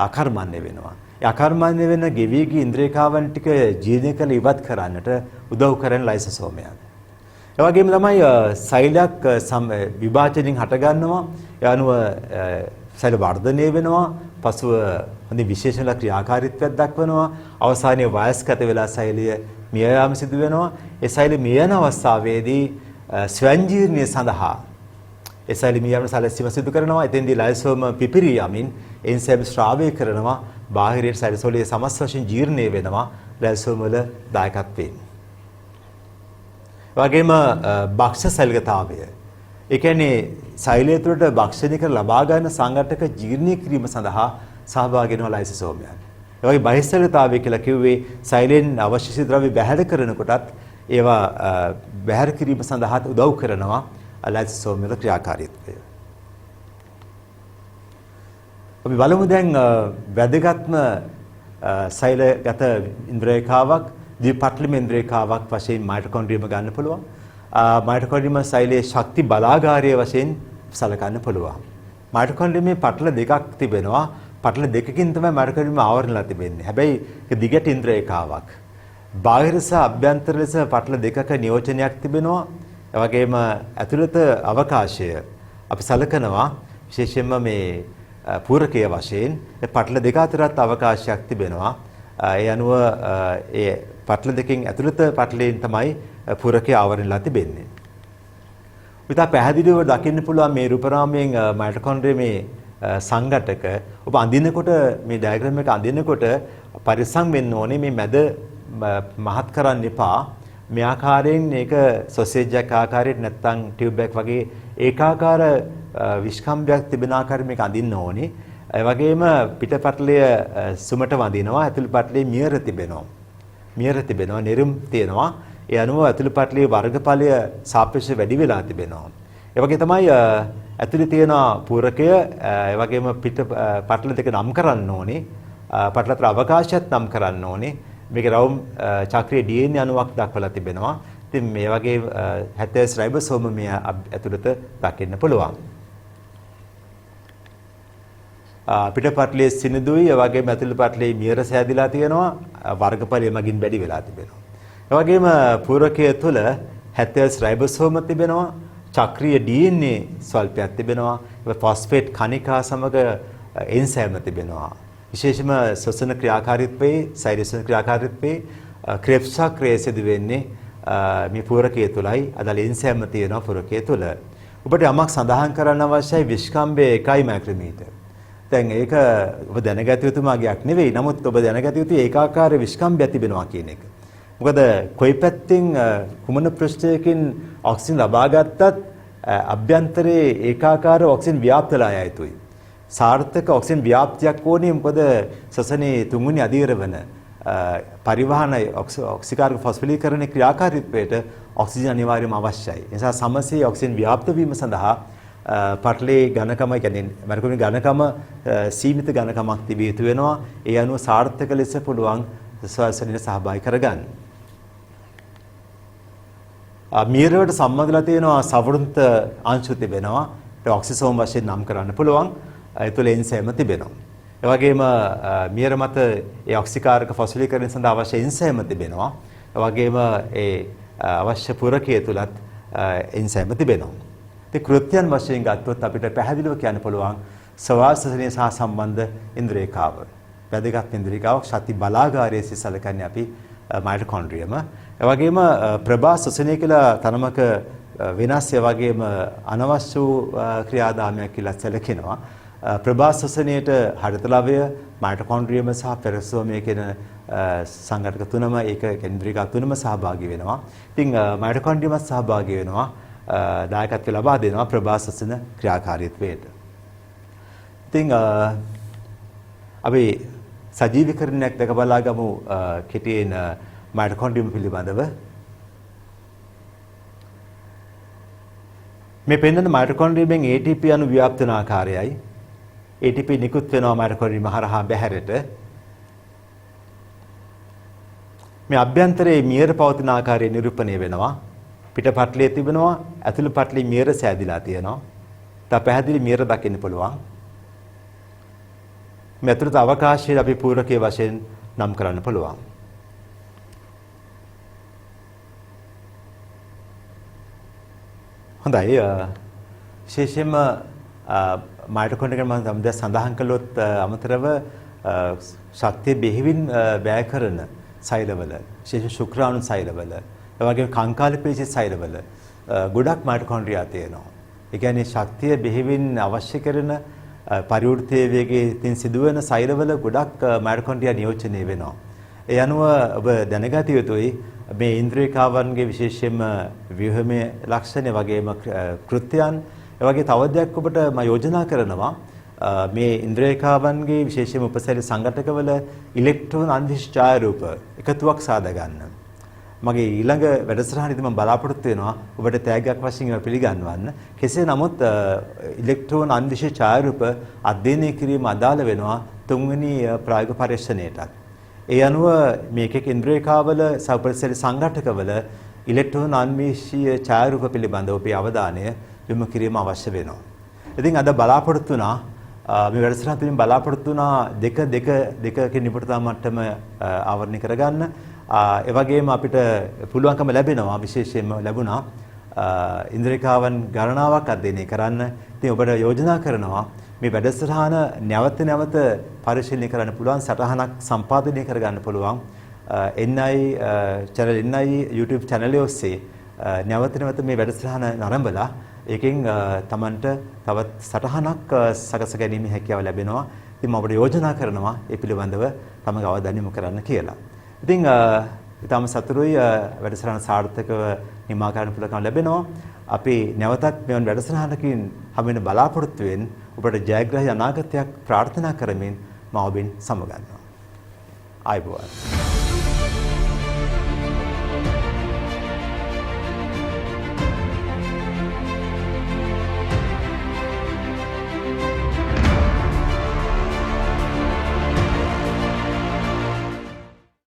අකර්මණ්‍ය වෙනවා. ඒ අකර්මණ්‍ය වෙන ගෙවි ගිය ඉන්ද්‍රියකාවන් ටික ජීර්ණය කළ ඉවත් කරන්නට උදව් කරන ලයිසෝසෝමයක්. ඒ වගේම තමයි සෛලයක් විභාජනයෙන් හට ගන්නවා. ඒ අනුව සෛල වර්ධනය වෙනවා. පසුව හොඳින් විශේෂණ ක්‍රියාකාරීත්වයක් දක්වනවා. අවසානයේ වයස්ගත වෙලා සෛලය මිය යාම සිදු වෙනවා. ඒ සෛල මිය යන අවස්ථාවේදී ස්වයංජීර්ණය සඳහා ඒ සෛල මිය යාම සැලැස්වීම සිදු කරනවා. එතෙන්දී ලයිසෝම පිපිරී යමින් එන්සයිම් ශ්‍රාවය කරනවා. බාහිරයේ සෛලසෝලයේ සමස්ත වශයෙන් ජීර්ණය වෙනවා ලයිසෝම වල දායකත්වයෙන්. වගේම භක්ෂ සෛලගතාවය. ඒ කියන්නේ සෛලය තුළට භක්ෂණය කර ලබා ගන්න සංඝටක ජීර්ණය කිරීම සඳහා සහභාගී වෙනවා ලයිසෝමයන්. ඒ වගේ බහිස්සලතාවය කියලා කිව්වේ සෛලෙන් අවශ්‍ය ද්‍රව්‍ය බැහැර කරනකොටත් ඒවා බැහැර කිරීම සඳහා උදව් කරනවා ලයිසෝම වල ක්‍රියාකාරීත්වය. අපි බලමු දැන් වැදගත්ම සෛලගත ඉන්ද්‍රියකාවක් ද්විපටලිම ඉන්ද්‍රියකාවක් වශයෙන් මයිටොකොන්ඩ්‍රියම ගන්න පුළුවන්. මයිටොකොන්ඩ්‍රියම සෛලයේ ශක්ති බලාගාරය වශයෙන් සලකන්න පුළුවන්. මයිටොකොන්ඩ්‍රියමේ පටල දෙකක් තිබෙනවා. පටල දෙකකින් තමයි මයිටොකොන්ඩ්‍රියම ආවරණලා තිබෙන්නේ. හැබැයි ඒක දිගට ඉන්ද්‍රියකාවක්. බාහිර සහ අභ්‍යන්තර ලෙස පටල දෙකක නියෝජනයක් තිබෙනවා. ඒ වගේම ඇතුළත අවකාශය අපි සලකනවා විශේෂයෙන්ම මේ පූරකීය වශයෙන් පටල දෙක අතරත් අවකාශයක් තිබෙනවා. ඒ අනුව ඒ පටල දෙකෙන් ඇතුළත පටලයෙන් තමයි පූරකීය ආවරණලා තිබෙන්නේ. විතර පැහැදිලිව දකින්න පුළුවන් මේ රූපරාමයෙන් මයිටොකොන්ඩ්‍රියමේ සංඝටක ඔබ අඳිනකොට මේ ඩයග්‍රෑම් එක අඳිනකොට පරිස්සම් වෙන්න ඕනේ මේ මැද මහත් කරන්න එපා. මේ ආකාරයෙන් මේක සොසේජ් එකක් ආකාරයට නැත්නම් ටියුබ් එකක් වගේ ඒකාකාර විස්කම්භයක් තිබෙන ආකාරයෙන් මේක අඳින්න ඕනේ. ඒ වගේම පිටපටලය සුමට වඳිනවා. ඇතුළු පටලයේ මියර තිබෙනවා. නිරුම් තියෙනවා. ඒ අනුව ඇතුළු පටලයේ වර්ගඵලය සාපේක්ෂව වැඩි වෙලා තිබෙනවා. ඒ වගේ තමයි ඇතුළේ තියෙන පූරකය ඒ වගේම පිට පටල දෙක නම් කරන්න ඕනේ. පටල අතර අවකාශයත් නම් කරන්න ඕනේ. මේක රවුම් චක්‍රීය DNA අණුවක් දක්වලා තිබෙනවා. ඉතින් මේ වගේ 70 රයිබෝසෝම මේ ඇතුළත දකින්න පුළුවන්. පිටපටලයේ සිනිඳුයි ඒ වගේම ඇතුළු පටලයේ මියර සෑදිලා තියෙනවා වර්ගඵලයේ මගින් වැඩි වෙලා තිබෙනවා. ඒ වගේම පූරකය තුළ 70 රයිබෝසෝම තිබෙනවා. චක්‍රීය DNA ස්වල්පයක් තිබෙනවා. ඒ ෆොස්ෆේට් කණිකා සමග එන්සයිම් තිබෙනවා. විශේෂම ශ්වසන ක්‍රියාකාරීත්වයේ සෛරසන ක්‍රියාකාරීත්වයේ ක්‍රෙබ්ස් චක්‍රයේ සිදු වෙන්නේ මේ පූරකය තුලයි. අදාළ එන්සයිම් තියෙනවා පූරකය තුල. ඔබට යමක් සඳහන් කරන්න අවශ්‍යයි විස්කම්භය 1 මයික්‍රෝමීටර්. දැන් ඒක ඔබ දැනගත යුතු මාගයක් නෙවෙයි. නමුත් ඔබ දැනගත යුතු ඒකාකාර විස්කම්භයක් තිබෙනවා කියන එක. මොකද කොයි පැත්තෙන් කුමන පෘෂ්ඨයකින් ඔක්සිජන් ලබා ගත්තත් අභ්‍යන්තරයේ ඒකාකාර ඔක්සිජන් ව්‍යාප්තලා යා යුතුයි. සාර්ථක ඔක්සිජන් ව්‍යාප්තියක් ඕනේ. මොකද ශ්වසනයේ තුන්වෙනි අධීර වන පරිවහන ඔක්සිකාර්ක ෆොස්ෆොරිලීකරණ ක්‍රියාකාරීත්වයට ඔක්සිජන් අනිවාර්යයෙන්ම අවශ්‍යයි. ඒ නිසා සමසේ ඔක්සිජන් ව්‍යාප්ත වීම සඳහා පටලේ ඝනකම කියන්නේ මර්කුරි ඝනකම සීමිත ඝනකමක් තිබිය යුතු වෙනවා. ඒ අනුව සාර්ථක ලෙස පුළුවන් ශ්වාසනයේ සහභාගී කරගන්න. මියරවට සම්බන්ධලා තියෙනවා සවෘන්ත අංශු තිබෙනවා. ඒ ඔක්සිසෝම් වශයෙන් නම් කරන්න පුළුවන්. ඒ තුළ එන්සයිම් තිබෙනවා. ඒ වගේම මියර මත ඒ ඔක්සිකාරක ෆොස්ෆොරිලීකරණය සඳහා අවශ්‍ය එන්සයිම් තිබෙනවා. ඒ වගේම ඒ අවශ්‍ය පුරකය තුලත් එන්සයිම් තිබෙනවා. ඉතින් කෘත්‍යයන් වශයෙන් ගත්තොත් අපිට පැහැදිලිව කියන්න පුළුවන් ශ්වාසනය සහ සම්බන්ධ ඉන්ද්‍රියකාව. වැදගත් ඉන්ද්‍රියකාවක් ශක්ති බලාගාරයේ සිසලකන්නේ අපි මයිටොකොන්ඩ්‍රියම. ඒ වගේම ප්‍රභා ශ්වසනය කියලා තරමක වෙනස් ඒ වගේම අනවශ්‍ය ක්‍රියාදාමයක් කියලා සැලකෙනවා. ප්‍රභා ශ්වසනයේට හරිතලවය මයිටොකොන්ඩ්‍රියම සහ පෙරසෝමය කියන සංඝටක තුනම ඒක කේන්ද්‍රිකා තුනම සහභාගී වෙනවා. ඉතින් මයිටොකොන්ඩ්‍රියම සහභාගී වෙනවා. දායකත්වය ලබා දෙනවා ප්‍රභා ශ්වසන ක්‍රියාකාරීත්වයට. ඉතින් අපි සජීවීකරණයක් දැක බලා ගමු කෙටියෙන් මයිටොකොන්ඩ්‍රියම් පිළිබඳව. මේ පෙන්වන මයිටොකොන්ඩ්‍රියමෙන් ATP අණු ව්‍යාප්ත වන ආකාරයයි. ATP නිකුත් වෙනවා මයිටොකොන්ඩ්‍රියම හරහා බැහැරට. මේ අභ්‍යන්තරයේ මියර පවතින ආකාරය නිරූපණය වෙනවා. පිටපටලයේ තිබෙනවා ඇතුළු පටලයේ මියර සෑදිලා තියෙනවා. තා පැහැදිලි මියර දකින්න පුළුවන්. මේ ඇතුළත අවකාශයේ අපි පූරකයේ වශයෙන් නම් කරන්න පුළුවන්. හොඳයි විශේෂයෙන්ම මයිටොකොන්ඩ්‍රියම් මම දැන් සඳහන් කළොත් අමතරව ශක්තිය බෙහෙවින් වැය කරන සෛලවල විශේෂ ශුක්‍රාණු සෛලවල ඒ වගේම කංකාල පේශි සෛලවල ගොඩක් මයිටොකොන්ඩ්‍රියා තියෙනවා. ඒ කියන්නේ ශක්තිය බෙහෙවින් අවශ්‍ය කරන පරිවෘත්තීය වේගයෙන් සිදුවෙන සෛලවල ගොඩක් මයිටොකොන්ඩ්‍රියා නියෝජනය වෙනවා. ඒ අනුව ඔබ දැනගත යුතුයි මේ ඉන්ද්‍රියකාවන්ගේ විශේෂයෙන්ම ව්‍යුහමය ලක්ෂණ වගේම කෘත්‍යයන් ඒ වගේ තව දෙයක් ඔබට මම යෝජනා කරනවා මේ ඉන්ද්‍රියකාවන්ගේ විශේෂයෙන්ම උපසැලි සංඝටකවල ඉලෙක්ට්‍රෝන අන්විශ ඡායාරූප එකතුවක් සාදා ගන්න. මගේ ඊළඟ වැඩසටහනේදී මම බලාපොරොත්තු වෙනවා ඔබට තෑග්ගයක් වශයෙන් ඒවා පිළිගන්වන්න. කෙසේ නමුත් ඉලෙක්ට්‍රෝන අන්විශ ඡායාරූප අධ්‍යයනය කිරීම අදාළ වෙනවා තුන්වෙනි ප්‍රායෝගික පරීක්ෂණයටත්. ඒ අනුව මේකේ ඉන්ද්‍රියකාවල සපරිසරි සංඝටකවල ඉලෙක්ට්‍රෝන අන්විශීය ඡායාරූප පිළිබඳව ඔබේ අවධානය යොමු කිරීම අවශ්‍ය වෙනවා. ඉතින් අද බලාපොරොත්තු වුණා මේ වැඩසටහන තුලින් බලාපොරොත්තු වුණා දෙකකින් නිපුණතා මට්ටම ආවරණය කරගන්න. ඒ වගේම අපිට පුළුවන්කම ලැබෙනවා විශේෂයෙන්ම ලැබුණා ඉන්ද්‍රියකාවන් ගණනාවක් අධ්‍යයනය කරන්න. ඉතින් ඔබට යෝජනා කරනවා මේ වැඩසටහන නැවත පරිශීලනය කරන්න පුළුවන් සටහනක් සම්පාදනය කරගන්න පුළුවන් NI YouTube channel ඔස්සේ නැවත මේ වැඩසටහන නරඹලා ඒකෙන් Tamanට තවත් සටහනක් සකස ගැනීමේ හැකියාව ලැබෙනවා. ඉතින් මම ඔබට යෝජනා කරනවා ඒ පිළිබඳව තමගේ අවධානය යොමු කරන්න කියලා. ඉතින් ඊටම සතුටුයි වැඩසටහන සාර්ථකව නිමා කරන්න පුළුවන්කම ලැබෙනවා. අපි නැවතත් මෙවන් වැඩසටහනකින් හමු වෙන බලාපොරොත්තු වෙන ඔබට ජයග්‍රහී අනාගතයක් ප්‍රාර්ථනා කරමින් මම ඔබෙන් සමගන්නවා. ආයුබෝවන්.